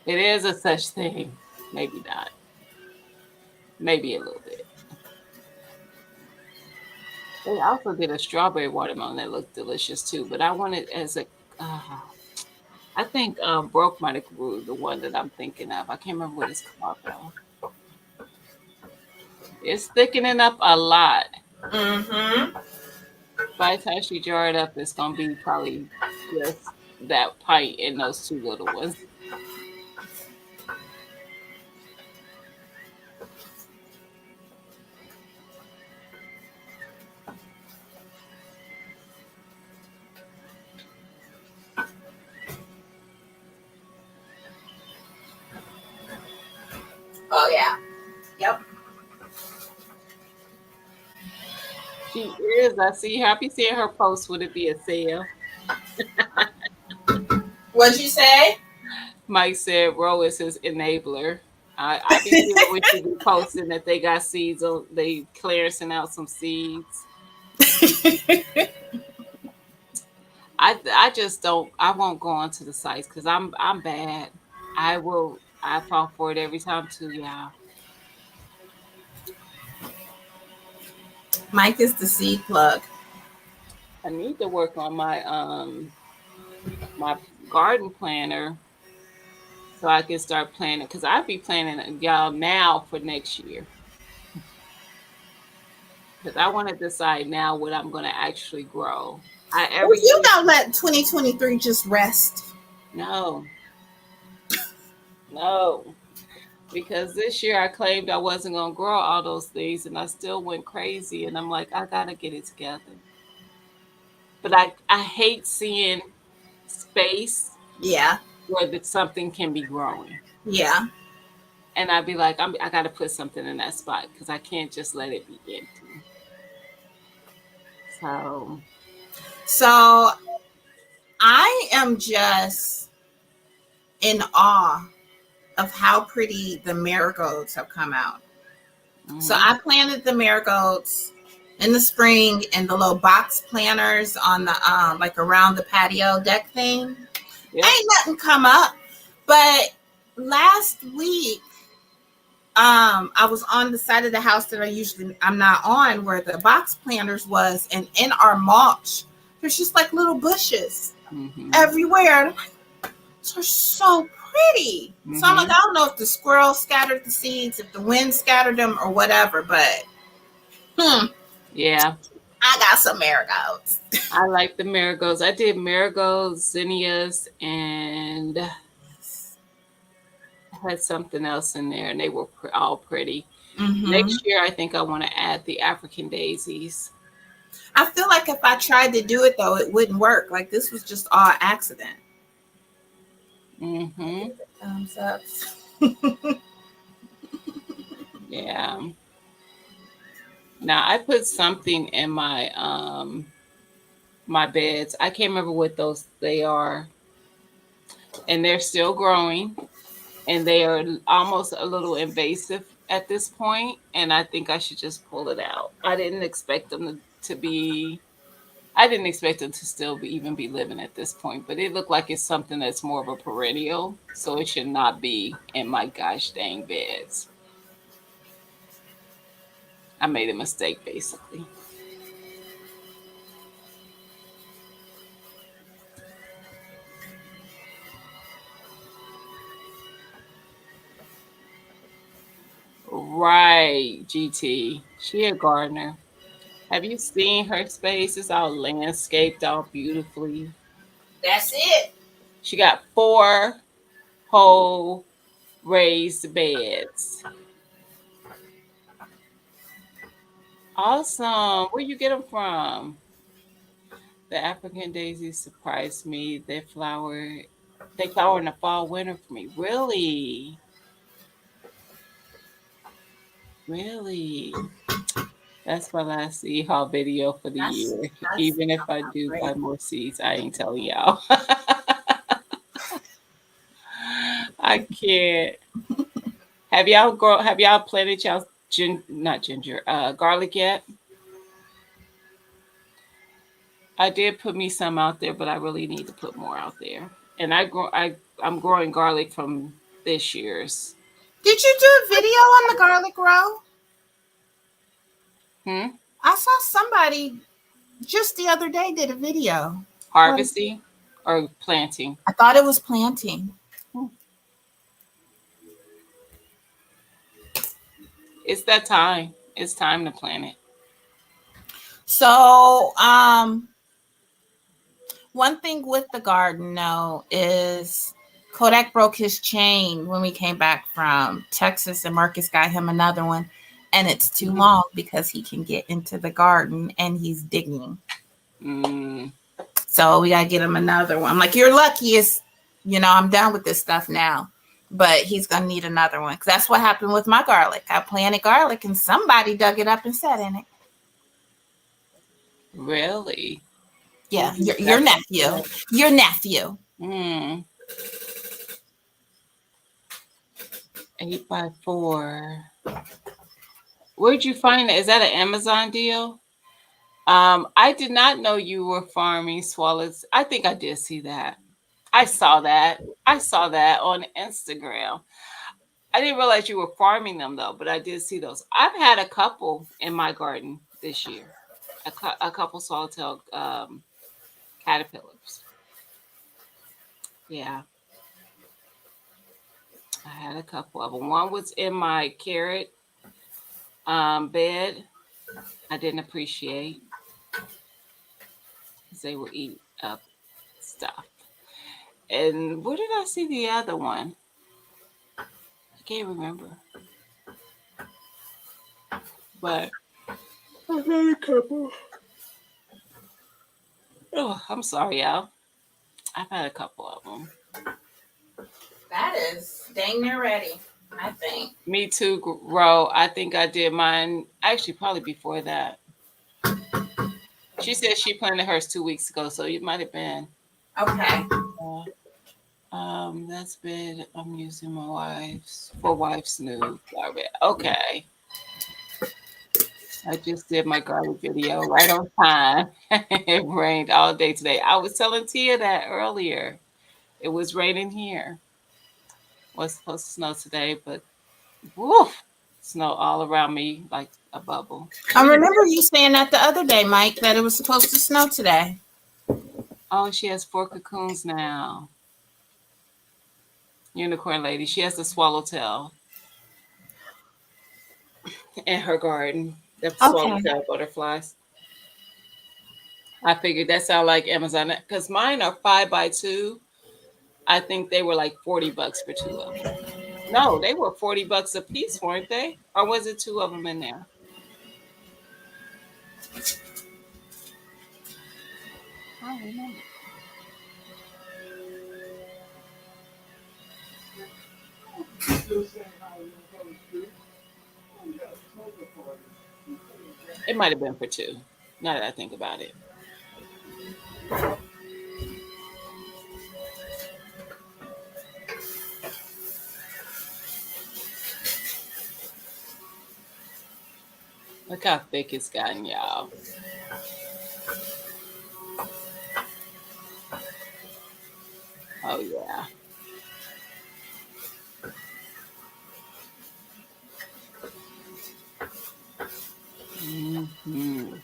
It is a such thing. Maybe not. Maybe a little bit. They also did a strawberry watermelon that looked delicious too, but I wanted as a. I think Broke might have grew the one that I'm thinking of. I can't remember what it's called though. It's thickening up a lot. Mm-hmm. By the time she jar it up, it's gonna be probably just that pint and those two little ones. Oh yeah. Yep. She is. I see. Happy seeing her post. Would it be a sale? What'd you say? Mike said, "Ro is his enabler." I be seeing what she be posting that they got seeds on. They clearancing out some seeds. I just don't. I won't go onto the sites because I'm bad. I will. I fall for it every time too. Yeah. Mike is the seed plug. I need to work on my garden planner so I can start planning because I'd be planning y'all now for next year because I want to decide now what I'm going to actually grow. I Well, every you year don't let 2023 just rest. no no because this year I claimed I wasn't going to grow all those things and I still went crazy and I'm like I gotta get it together. But I hate seeing space Yeah. where something can be growing. Yeah. And I'd be like, I got to put something in that spot because I can't just let it be empty. So, So I am just in awe of how pretty the marigolds have come out. So Mhm. I planted the marigolds in the spring in the little box planters on the like around the patio deck thing. Yep. Ain't nothing come up. But last week, I was on the side of the house that I'm not on, where the box planters was, and in our mulch, there's just like little bushes Mhm. everywhere. And I'm like, they're so pretty. So I'm like, Mhm. I don't know if the squirrel scattered the seeds, if the wind scattered them, or whatever, but Yeah. I got some marigolds. I like the marigolds. I did marigolds, zinnias, and I had something else in there, and they were all pretty. Mm-hmm. Next year, I think I want to add the African daisies. I feel like if I tried to do it though, it wouldn't work. Like this was just all accident. Mm-hmm. Thumbs up. Yeah. Now I put something in my beds. I can't remember what those they are, and they're still growing, and they are almost a little invasive at this point, and I think I should just pull it out. I didn't expect them to still even be living at this point, but it looked like it's something that's more of a perennial, so it should not be in my gosh dang beds. I made a mistake basically. Right, GT. She a gardener. Have you seen her space? It's all landscaped all beautifully. That's it. She got 4 whole raised beds. Awesome. Where you get them from? The African daisies surprised me. They flower in the fall, winter for me. Really? Really? That's my last seed haul video for the That's year. that's Even if I do great. buy more seeds, I ain't telling y'all. I can't. Have y'all planted y'all not ginger, garlic yet? I did put me some out there, but I really need to put more out there. And I'm growing garlic from this year's. Did you do a video on the garlic row? Hmm? I saw somebody just the other day did a video. What is it? Harvesting or planting? I thought it was planting. Hmm. It's that time. It's time to plant it. So, one thing with the garden though is Kodak broke his chain when we came back from Texas, and Marcus got him another one, and it's too Mhm. long because he can get into the garden and he's digging. Mm, So we gotta get him another one. I'm like, you're lucky, I'm done with this stuff now. But he's gonna need another one because that's what happened with my garlic. I planted garlic and somebody dug it up and sat in it. really? Yeah, Who did your that? nephew. Your nephew. Mm, 8x4. Where'd you find that? Is that an Amazon deal? I did not know you were farming swallows. I think I did see that. I saw that. I saw that on Instagram. I didn't realize you were farming them though, but I did see those. I've had a couple in my garden this year. A couple swallowtail caterpillars. Yeah, I had a couple of them. One was in my carrot bed. I didn't appreciate because they will eat up stuff. And where did I see the other one? I can't remember. But I've had a couple. Oh, I'm sorry, y'all. I've had a couple of them. That is dang near ready, I think. Me too, Ro. I think I did mine actually probably before that. She said she planted hers 2 weeks ago, so it might have been. Okay. That's been I'm using my wife's for wife's new flower bed. Okay. I just did my garlic video right on time. It rained all day today. I was telling Tia that earlier. It was raining here. Was supposed to snow today, but woof, snow all around me like a bubble. I remember you saying that the other day, Mike, that it was supposed to snow today. Oh, she has 4 cocoons now. Unicorn lady. She has the swallowtail in her garden. The Okay. swallowtail butterflies. I figured that sounded like Amazon because mine are 5x2. I think they were like $40 for 2 of them. No, they were $40 a piece, weren't they? Or was it 2 of them in there? I don't remember. It might have been for 2. Now that I think about it. Look how thick it's gotten, y'all. Oh yeah. Mm-hmm.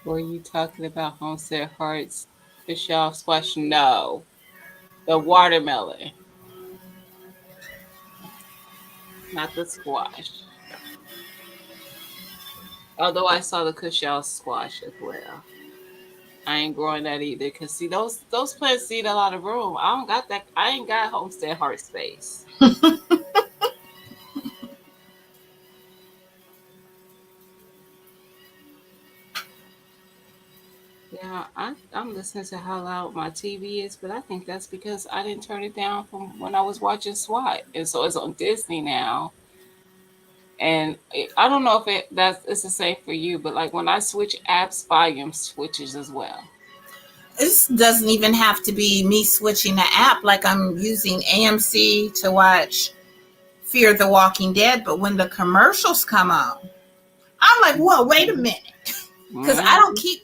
Were you talking about Homestead Hearts, fish off squash? No, the watermelon, not the squash. Although I saw the Cushell squash as well. I ain't growing that either. Cause see those plants need a lot of room. I don't got that. I ain't got Homestead Heart space. Yeah, I'm listening to how loud my TV is, but I think that's because I didn't turn it down from when I was watching SWAT, and so it's on Disney now. And I don't know if it's the same for you, but like when I switch apps, volume switches as well. This doesn't even have to be me switching the app. Like I'm using AMC to watch Fear the Walking Dead, but when the commercials come on, I'm like, whoa, wait a minute. Because I don't keep,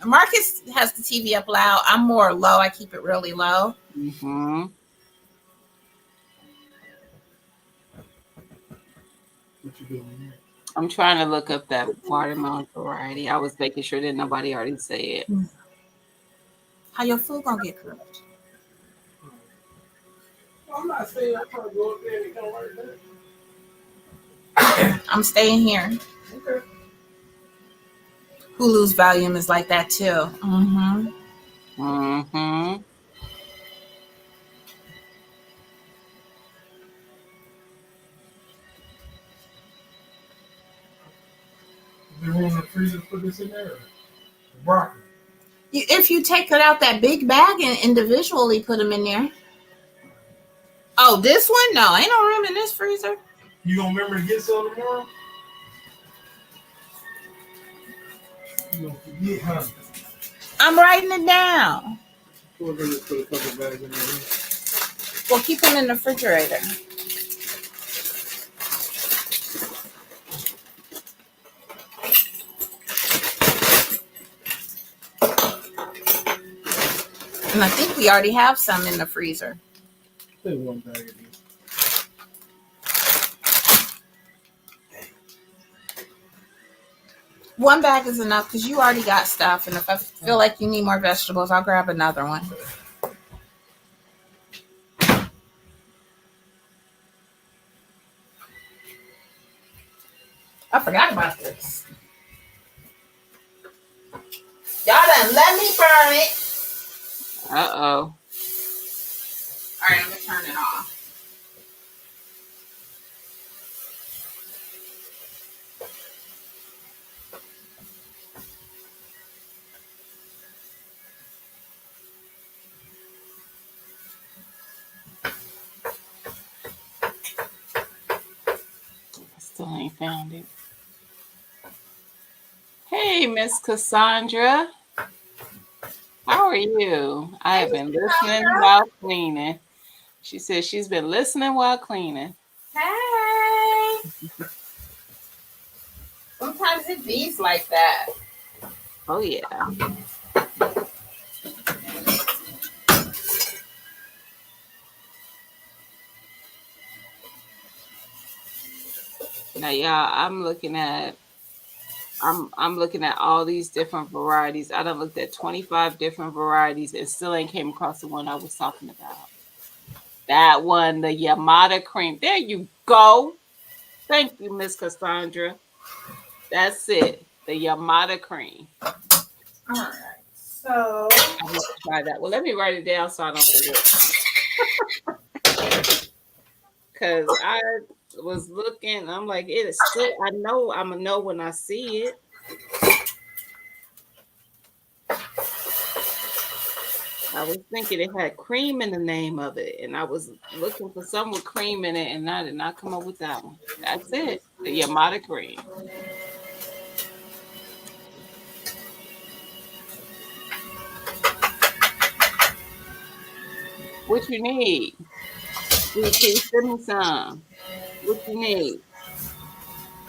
Marcus has the TV up loud. I'm more low. I keep it really low. Mm-hmm. What you doing? I'm trying to look up that watermelon variety. I was making sure that nobody already said it. How your food gonna get cooked? I'm not saying I'm trying to go up there and come right back. I'm staying here. Okay. Hulu's volume is like that too. Mm-hmm. Mm-hmm. Is there room in the freezer to put this in there? The broccoli. If you take it out that big bag and individually put them in there. Oh, this one? No, ain't no room in this freezer. You gonna remember to get some tomorrow? You gonna forget, huh? I'm writing it down. We're gonna just put a couple bags in there. Well, keep them in the refrigerator. And I think we already have some in the freezer. Say one bag of these. One bag is enough because you already got stuff. And if I feel like you need more vegetables, I'll grab another one. I forgot about this. Y'all done let me burn it. Uh-oh. All right, I'm going to turn it off. Still ain't found it. Hey, Miss Cassandra. How How are you? I have Hey, been Mr. listening Sandra. while cleaning. She says she's been listening while cleaning. Hey. Sometimes it bees like that. Oh yeah. Now y'all, I'm looking at all these different varieties. I done looked at 25 different varieties and still ain't came across the one I was talking about. That one, the Yamada cream. There you go. Thank you, Miss Cassandra. That's it. The Yamada cream. All right. So I have to try that. Well, let me write it down so I don't forget. Cause I was looking, I'm like, it is still. I know I'm gonna know when I see it. I was thinking it had cream in the name of it, and I was looking for some with cream in it, and I did not come up with that one. That's it, the Yamada cream. What you need? DT, send me some. What you need?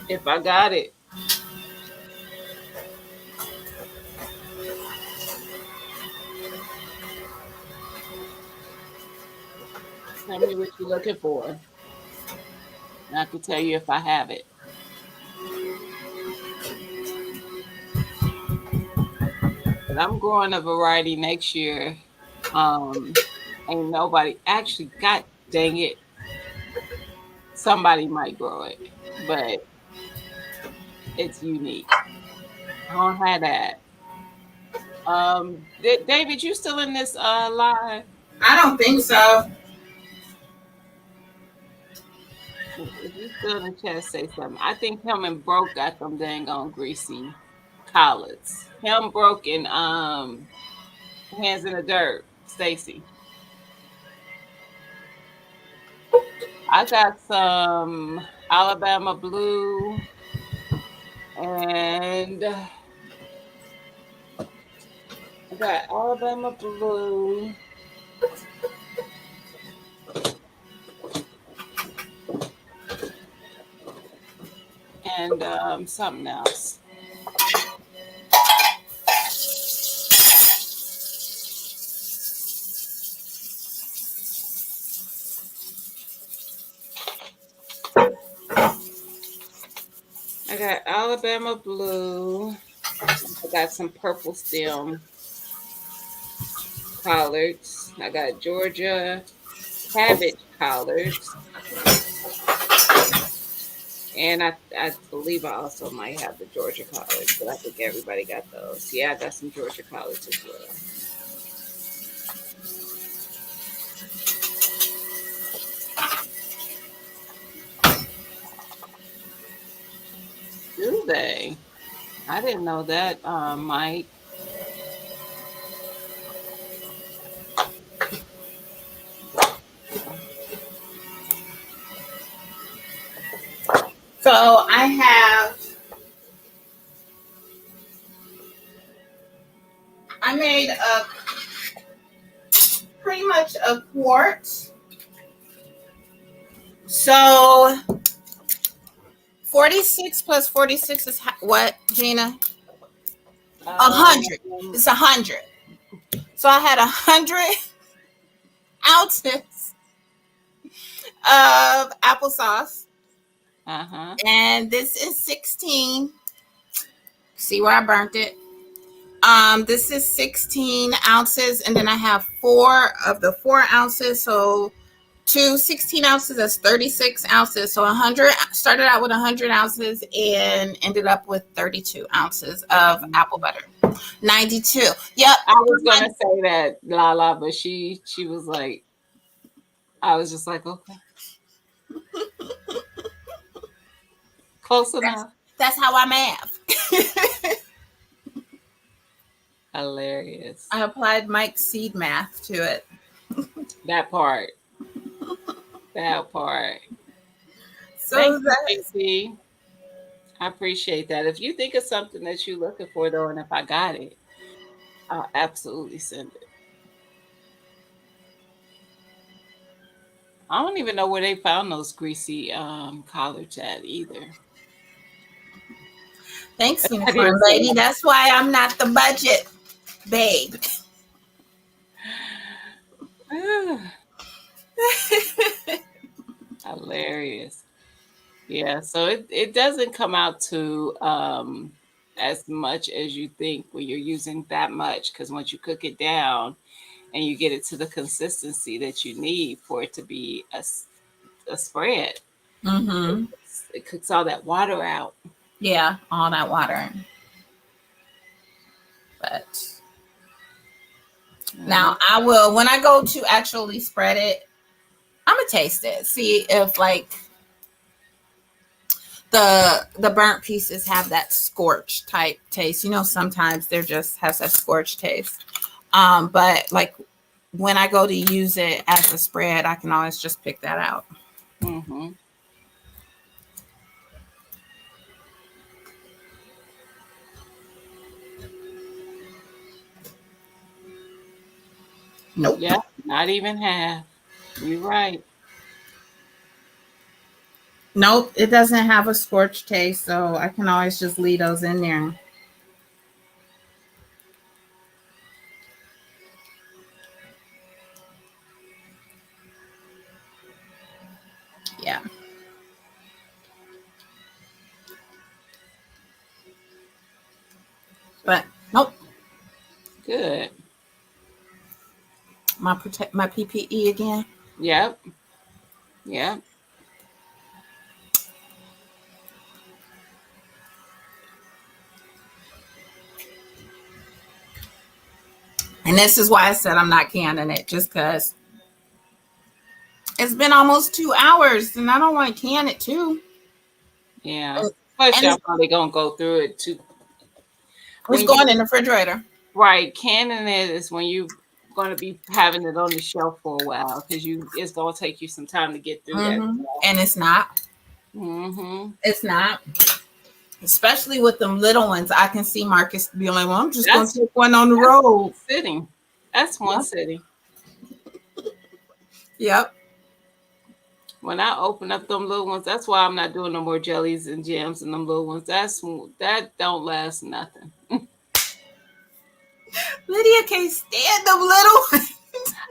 If I got it, tell me what you're looking for. And I can tell you if I have it. But I'm growing a variety next year. Um, ain't nobody actually. God dang it! Somebody might grow it, but it's unique. I don't have that. David, you still in this live? I don't think so. If you still in the chat, say something. I think him and Broke got them dang on greasy collards. Him, Broke, and Hands in the Dirt, Stacy. I got some Alabama Blue and I got Alabama Blue and something else. I got Alabama Blue. I got some purple stem collards. I got Georgia cabbage collards. And I believe I also might have the Georgia collards, but I think everybody got those. Yeah, I got some Georgia collards as well. Do they? I didn't know that, Mike. So I made a pretty much a quart. So 46 plus 46 is what, Gina? 100. It's 100. So I had 100 ounces of applesauce. Uh-huh. And this is 16. See where I burnt it? This is 16 ounces, and then I have 4 of the 4 ounces. So 16 ounces, that's 36 ounces. So 100 started out with 100 ounces and ended up with 32 ounces of apple butter. 92. Yep. I was gonna say that, Lala, but she was like, I was just like, okay. Close enough. That's how I math. Hilarious. I applied Mike's seed math to it. That part. That part. So Thank that you, JC. I appreciate that. If you think of something that you're looking for, though, and if I got it, I'll absolutely send it. I don't even know where they found those greasy collards at either. Thanks, I didn't unicorn see lady. That's why I'm not the budget babe. them. Hilarious. Yeah, so it doesn't come out to as much as you think when you're using that much, because once you cook it down and you get it to the consistency that you need for it to be a spread, Mm-hmm. it cooks all that water out. Yeah, all that water. But now I will, when I go to actually spread it, I'm gonna taste it. See if like the burnt pieces have that scorch type taste. You know, sometimes they're just has that scorch taste. But like when I go to use it as a spread, I can always just pick that out. Mm-hmm. Nope. Yeah, not even half. You're right. Nope, it doesn't have a scorch taste, so I can always just leave those in there. Yeah. But nope, Good. my PPE again. Yep. Yep. And this is why I said I'm not canning it, just because it's been almost 2 hours and I don't want to can it too. Yeah. And Plus, y'all it's, probably gonna go through it too. it's When going you in the refrigerator. right, canning it is when you going to be having it on the shelf for a while because it's going to take you some time to get through that. And it's not. Mm-hmm. It's not. Especially with them little ones. I can see Marcus be like, well, I'm just going That's to take one on the road. sitting. That's one Yep. sitting. Yep. When I open up them little ones, that's why I'm not doing no more jellies and jams and them little ones. That don't last nothing. Lydia can't stand them little ones.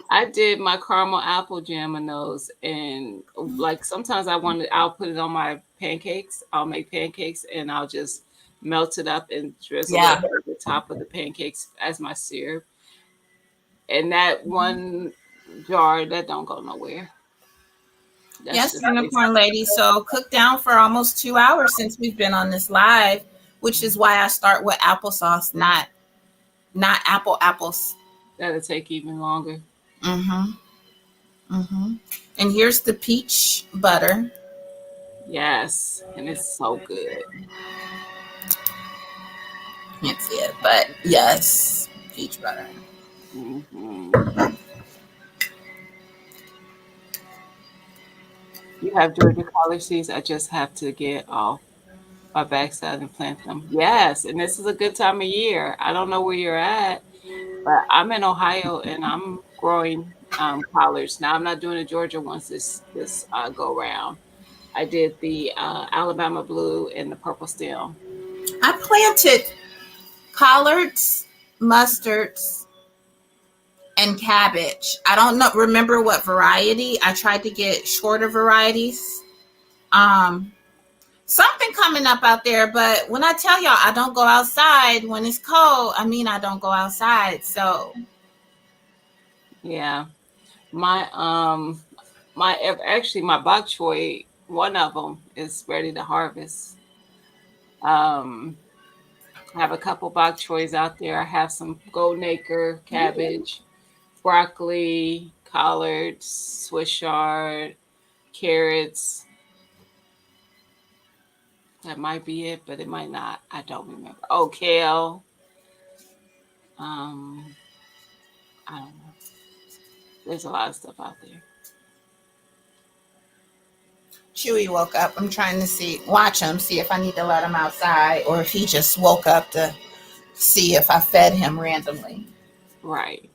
I did my caramel apple jam in those, and like sometimes I'll put it on my pancakes. I'll make pancakes and I'll just melt it up and drizzle Yeah. it over the top of the pancakes as my syrup. And that one jar that don't go nowhere. That's Yes, just unicorn lady. So cooked down for almost 2 hours since we've been on this live, which is why I start with applesauce, not apples. that'll take even longer. Mm-hmm. Mm-hmm. And here's the peach butter. Yes, and it's so good. Can't see it, but yes, peach butter. Hmm. You have Georgia collard seeds. I just have to get off my backside and plant them. Yes, and this is a good time of year. I don't know where you're at, but I'm in Ohio and I'm growing collards. Now I'm not doing the Georgia ones this go round. I did the Alabama blue and the purple stem. I planted collards, mustards, and cabbage. I don't remember what variety. I tried to get shorter varieties. Something coming up out there, but when I tell y'all I don't go outside when it's cold, I mean I don't go outside. So Yeah, my my bok choy, one of them is ready to harvest. Um, I have a couple bok choys out there. I have some golden acre cabbage, broccoli, collards, Swiss chard, carrots. That might be it, but it might not. I don't remember. Oh, kale. Um, I don't know. There's a lot of stuff out there. Chewy woke up. I'm trying to watch him, see if I need to let him outside or if he just woke up to see if I fed him randomly. Right.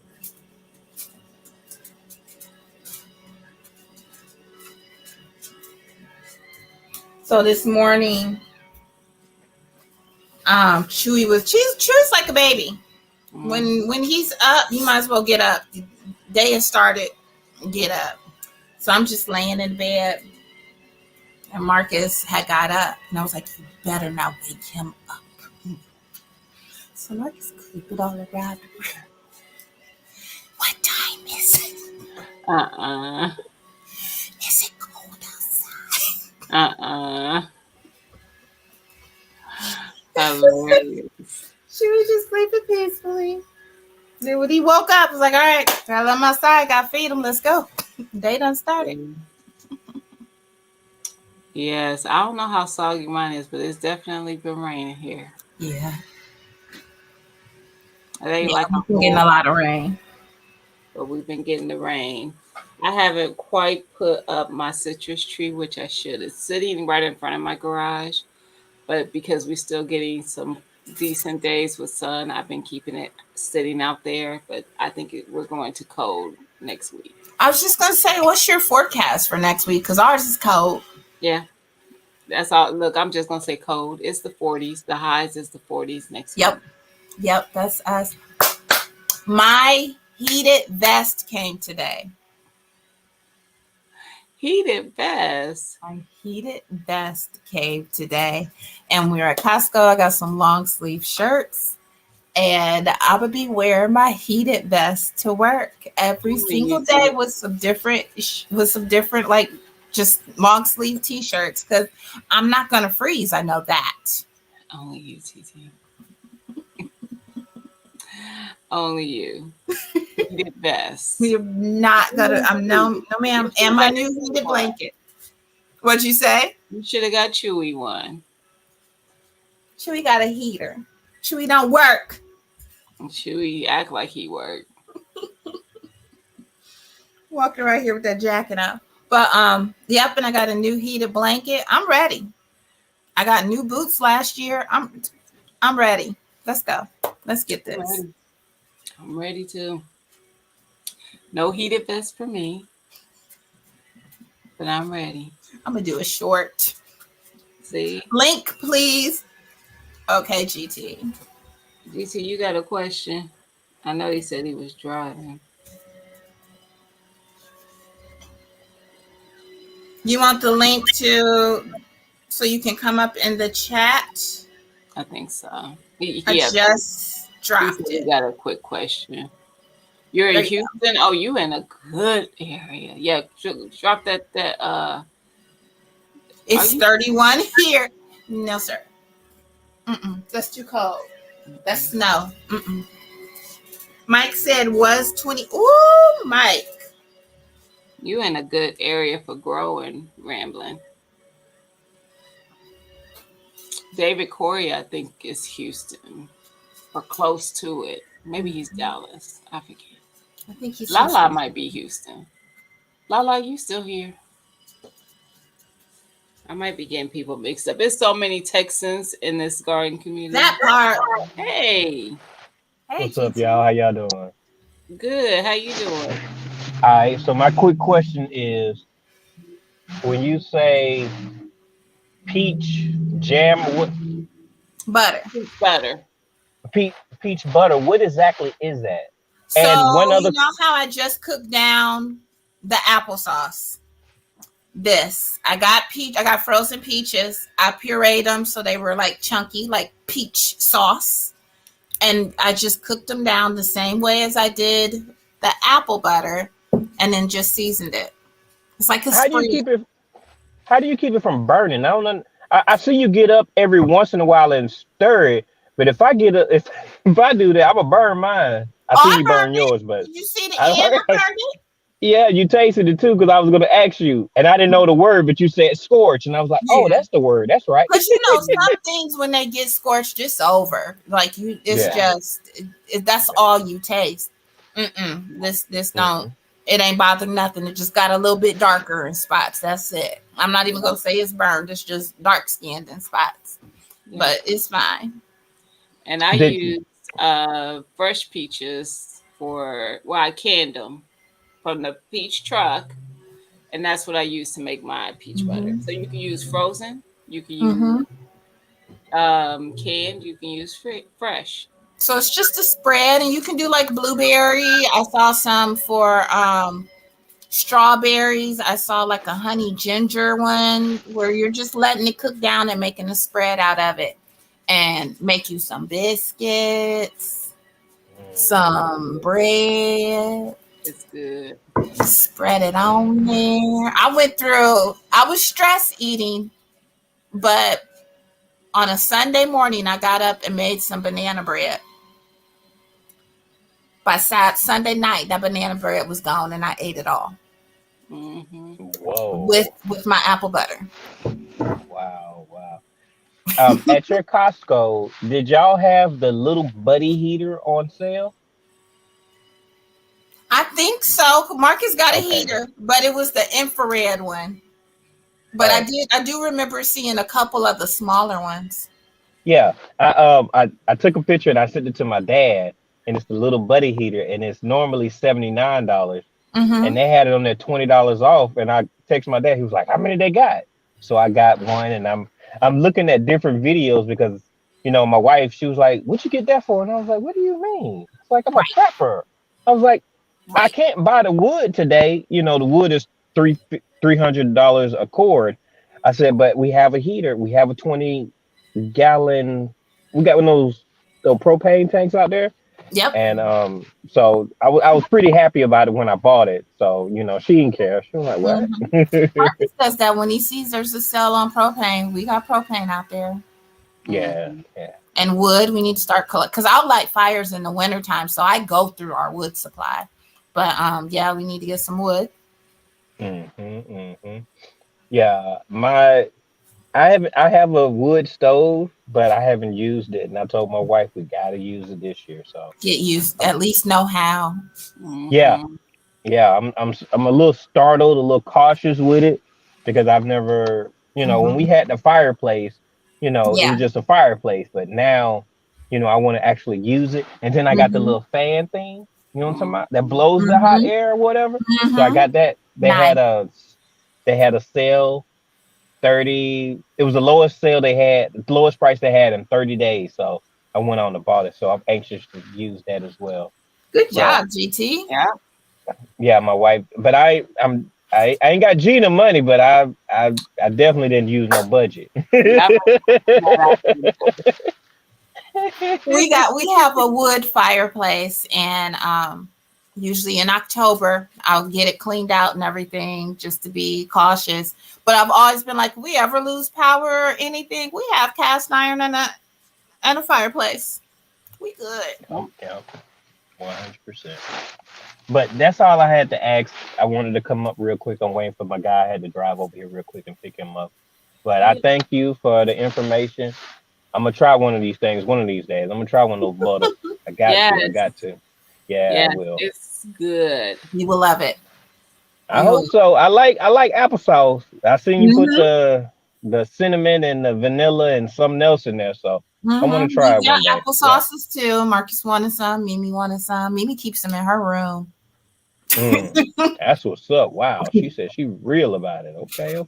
So this morning, Chewy's like a baby. When he's up, you might as well get up. The day has started, get up. So I'm just laying in bed, and Marcus had got up, and I was like, "You better not wake him up." So Marcus creeping all around the room. What time is it? Is it cold outside? Hilarious. She was just sleeping peacefully. Then when he woke up, I was like, all right, gotta let him outside, gotta feed him, let's go. Day done started. Yes, I don't know how soggy mine is, but it's definitely been raining here. Yeah. It ain't like I'm getting a lot of rain. But we've been getting the rain. I haven't quite put up my citrus tree, which I should. It's sitting right in front of my garage, but because we're still getting some decent days with sun, I've been keeping it sitting out there. But I think we're going to cold next week. I was just gonna say, what's your forecast for next week? Because ours is cold. Yeah, that's all. Look, I'm just gonna say cold. It's the 40s. The highs is the 40s next week. Yep, that's us. My heated vest came today. Heated vest. My heated vest came today, and we were at Costco. I got some long sleeve shirts, and I would be wearing my heated vest to work every single day with some different, like just long sleeve t-shirts, because I'm not gonna freeze. I know that. Only you, TT. Only you. Heated vest. We're not gonna. I'm no ma'am. And my new heated blanket. What'd you say? You should have got Chewy one. Chewy got a heater. Chewy don't work. Chewy act like he worked. Walking right here with that jacket on. But yep, and I got a new heated blanket. I'm ready. I got new boots last year. I'm ready. Let's go. Let's get this. I'm ready to. No heated vest for me, but I'm ready. I'm gonna do a short. See? Link, please. Okay, GT. GT, you got a question? I know he said he was driving. You want the link so you can come up in the chat? I think so. I just dropped it. You got a quick question. You're in Houston? Oh, you in a good area. Yeah, drop that. It's 31 here. No, sir. That's too cold. That's snow. Mike said was 20. Ooh, Mike. You in a good area for growing, rambling. David Corey, I think, is Houston or close to it. Maybe he's Dallas. I forget. I think he's Lala Houston. might be Houston. Lala, you still here? I might be getting people mixed up. There's so many Texans in this garden community. That part. Hey. What's up, y'all? How y'all doing? Good. How you doing? All right. So my quick question is, when you say peach jam, what Butter. Butter. peach butter? What exactly is that? So And one other- you know how I just cooked down the applesauce? I got frozen peaches. I pureed them so they were like chunky, like peach sauce. And I just cooked them down the same way as I did the apple butter, and then just seasoned it. It's like how do you keep it from burning? I see you get up every once in a while and stir it, but if I do that, I'm gonna burn mine. I see you burn yours, but did you see the end? I burned it. Yeah, you tasted it too, because I was going to ask you, and I didn't know the word, but you said scorch, and I was like, oh, that's the word. That's right. But some things when they get scorched, it's over. Like that's all you taste. This don't. It ain't bothered nothing. It just got a little bit darker in spots. That's it. I'm not even gonna say it's burned. It's just dark skinned in spots, but it's fine. And I use fresh peaches I canned them from the peach truck, and that's what I use to make my peach butter. So you can use frozen, you can use Mm-hmm. canned, you can use fresh. So it's just a spread, and you can do like blueberry. I saw some for strawberries. I saw like a honey ginger one where you're just letting it cook down and making a spread out of it, and make you some biscuits, some bread, It's good. spread it on there. I was stress eating, but on a Sunday morning, I got up and made some banana bread. By Sunday night, that banana bread was gone, and I ate it all Mm-hmm. Whoa. with my apple butter. Wow. At your Costco, did y'all have the little buddy heater on sale? I think so. Marcus got a Okay. heater, but it was the infrared one. But Oh. I do remember seeing a couple of the smaller ones. Yeah. I took a picture and I sent it to my dad, and it's the little buddy heater, and it's normally $79. Mm-hmm. And they had it on there $20 off. And I texted my dad, he was like, how many they got? So I got one, and I'm looking at different videos because my wife, she was like, what'd you get that for? And I was like, what do you mean? It's like, I'm a prepper. I was like, I can't buy the wood today. The wood is $300 a cord. I said, but we have a heater. We have a 20-gallon. We got one of those propane tanks out there. Yep. And so I was pretty happy about it when I bought it. So she didn't care. She was like, what? Mm-hmm. Marcus does that when he sees there's a sale on propane. We got propane out there. Yeah. And wood, we need to start because I'll light fires in the wintertime, so I go through our wood supply. But yeah, we need to get some wood. Yeah, I have a wood stove, but I haven't used it, and I told my wife we gotta use it this year. So Get used, at least know how. Mm-hmm. Yeah. I'm a little startled, a little cautious with it because I've never, when we had the fireplace, it was just a fireplace, but now, I want to actually use it, and then I got the little fan thing. You know what I'm talking about? That blows the hot air or whatever. Mm-hmm. So I got that. They Nice. had a sale. 30. It was the lowest sale they had, the lowest price they had in 30 days. So I went on and bought it. So I'm anxious to use that as well. Good job, GT. Yeah, my wife. But I ain't got Gina money, but I definitely didn't use no budget. We have a wood fireplace, and usually in October I'll get it cleaned out and everything just to be cautious. But I've always been like, if we ever lose power or anything, we have cast iron and a fireplace. We good. Yeah, 100%. But that's all I had to ask. I wanted to come up real quick. I'm waiting for my guy. I had to drive over here real quick and pick him up. But I thank you for the information. I'm gonna try one of these things one of these days. I'm gonna try one of those butter. I got to. Yeah, I will. It's good. You will love it. I hope so. I like applesauce. I seen you put the cinnamon and the vanilla and something else in there. So I want to try it one day. Applesauces too. Marcus wanted some. Mimi wanted some. Mimi keeps them in her room. That's what's up. Wow. She said she real about it. Okay. All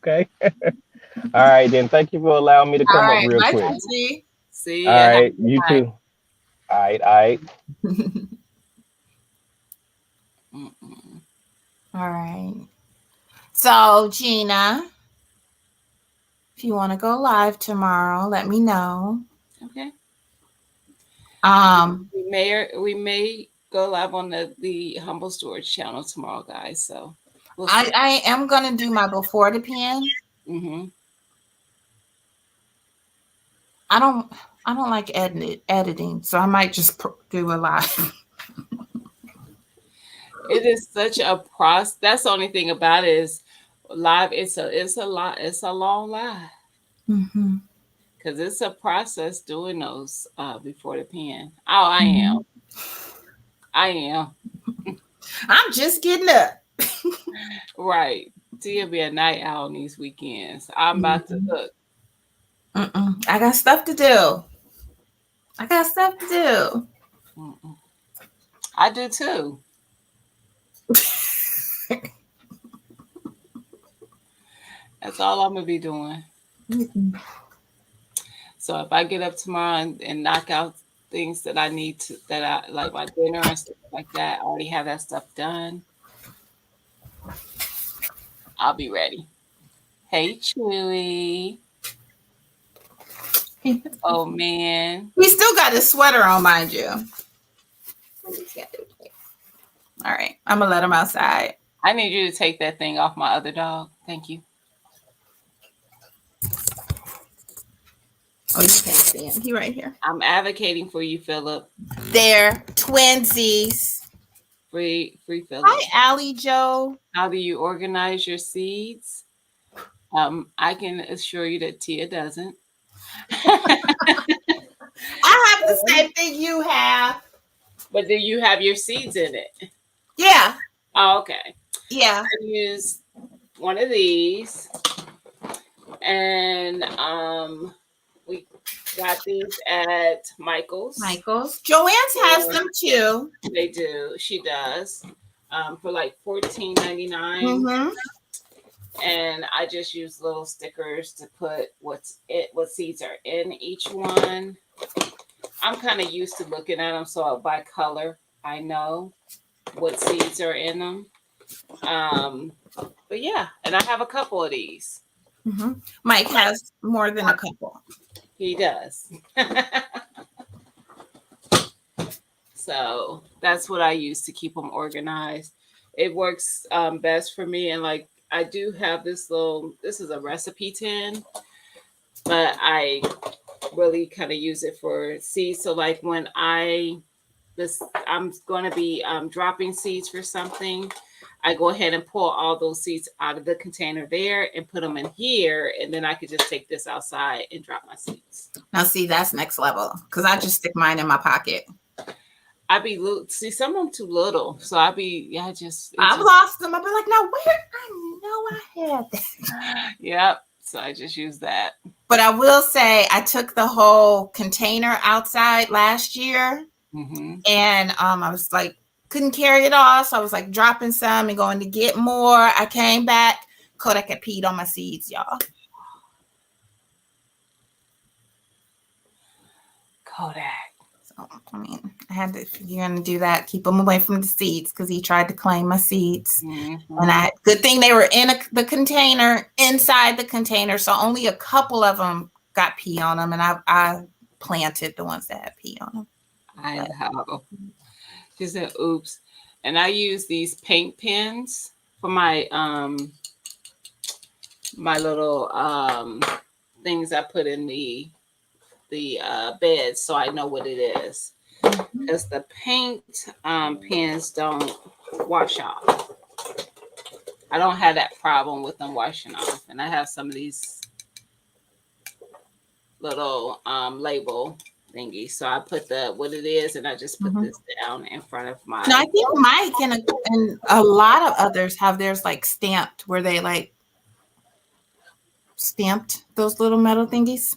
right, then. Thank you for allowing me to come up real quick. See ya. All right, you too. All right. All right. So, Gina, if you want to go live tomorrow, let me know. Okay. We We may go live on the Humble Storage channel tomorrow, guys. So we'll see. I am gonna do my before the pen. Mm-hmm. I don't like editing, so I might just do a live. It is such a process. That's the only thing about it is live. It's a long live. Mm-hmm. Because it's a process doing those before the pen. Oh, I am. I'm just getting up. Right. Tia be a night owl on these weekends. I'm about to look. I got stuff to do. Mm-mm. I do too. That's all I'm gonna be doing. Mm-mm. So if I get up tomorrow and knock out things that I need to, that I like my dinner and stuff like that, I already have that stuff done. I'll be ready. Hey, Chewy. Oh man. He still got his sweater on, mind you. All right, I'm gonna let him outside. I need you to take that thing off my other dog. Thank you. Oh, you can't see him. He right here. I'm advocating for you, Philip. They're twinsies. Free Philip. Hi, Allie Joe. How do you organize your seeds? I can assure you that Tia doesn't. I have the same thing you have. But do you have your seeds in it? Yeah, Oh, okay. yeah. I use one of these, and we got these at Michael's. Michael's. Joanne's has them too. They do. She does. For like $14.99. Mm-hmm. And I just use little stickers to put what seeds are in each one. I'm kind of used to looking at them, so by color I know what seeds are in them. But yeah, and I have a couple of these. Mm-hmm. Mike has more than a couple. He does. So that's what I use to keep them organized. It works best for me, and like I do have this is a recipe tin, but I really kind of use it for seeds. So like when I'm going to be dropping seeds for something, I go ahead and pull all those seeds out of the container there and put them in here, and then I could just take this outside and drop my seeds. Now, see, that's next level because I just stick mine in my pocket. See some of them too little, so I've lost them. I'll be like, now where? I know I had that. Yep. So I just use that. But I will say I took the whole container outside last year, and I was like, couldn't carry it all, so I was like dropping some and going to get more. I came back, Kodak had peed on my seeds, y'all. Kodak. So, I mean, I had to, if you're gonna do that, keep them away from the seeds because he tried to claim my seeds. And good thing they were in the container, inside the container, so only a couple of them got pee on them, and I planted the ones that had pee on them. I know. She said, "Oops," and I use these paint pens for my my little things I put in the bed, so I know what it is. Because the paint pens don't wash off. I don't have that problem with them washing off, and I have some of these little label thingy. So I put what it is, and I just put this down in front of my. No, I think Mike and a lot of others have theirs like stamped, where they like stamped those little metal thingies.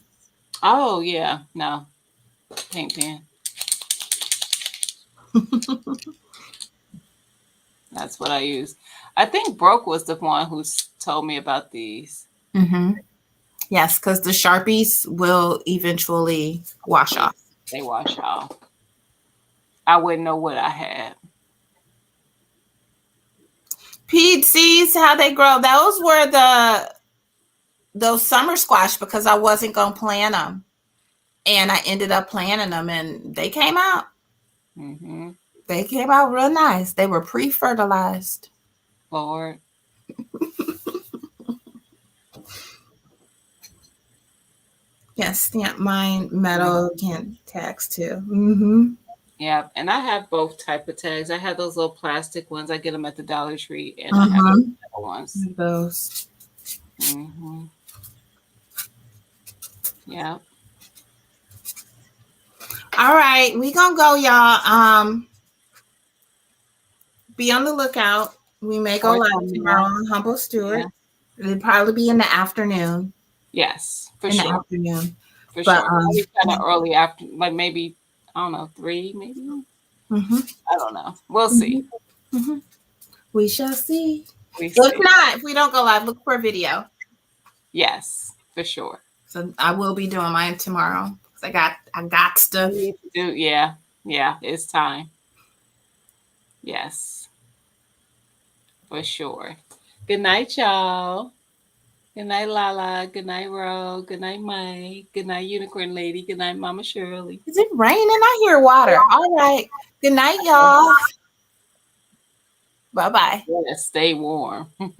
Oh yeah, no paint pen. That's what I use. I think Broke was the one who told me about these. Yes, because the Sharpies will eventually wash off. They wash off. I wouldn't know what I had. Peed seeds, how they grow. Those were those summer squash because I wasn't going to plant them. And I ended up planting them, and they came out. They came out real nice. They were pre-fertilized. Lord. Yes, stamp mine metal can tags too. Yeah, and I have both type of tags. I have those little plastic ones. I get them at the Dollar Tree, and I have those metal ones. Those. Yeah. All right, we gonna go, y'all. Be on the lookout. We may go live tomorrow on Humble Stewart. It'll probably be in the afternoon. Yes, for in sure. the afternoon. For But, sure. Maybe kind of early after, like maybe I don't know, 3 maybe. Mhm. I don't know. We'll see. Mhm. We shall see. We If see. not, if we don't go live, look for a video. Yes, for sure. So I will be doing mine tomorrow. 'Cause I got stuff. Yeah, it's time. Yes, for sure. Good night, y'all. Good night, Lala. Good night, Ro. Good night, Mike. Good night, Unicorn Lady. Good night, Mama Shirley. Is it raining? I hear water. All right. Good night, y'all. Bye-bye. Yes, stay warm.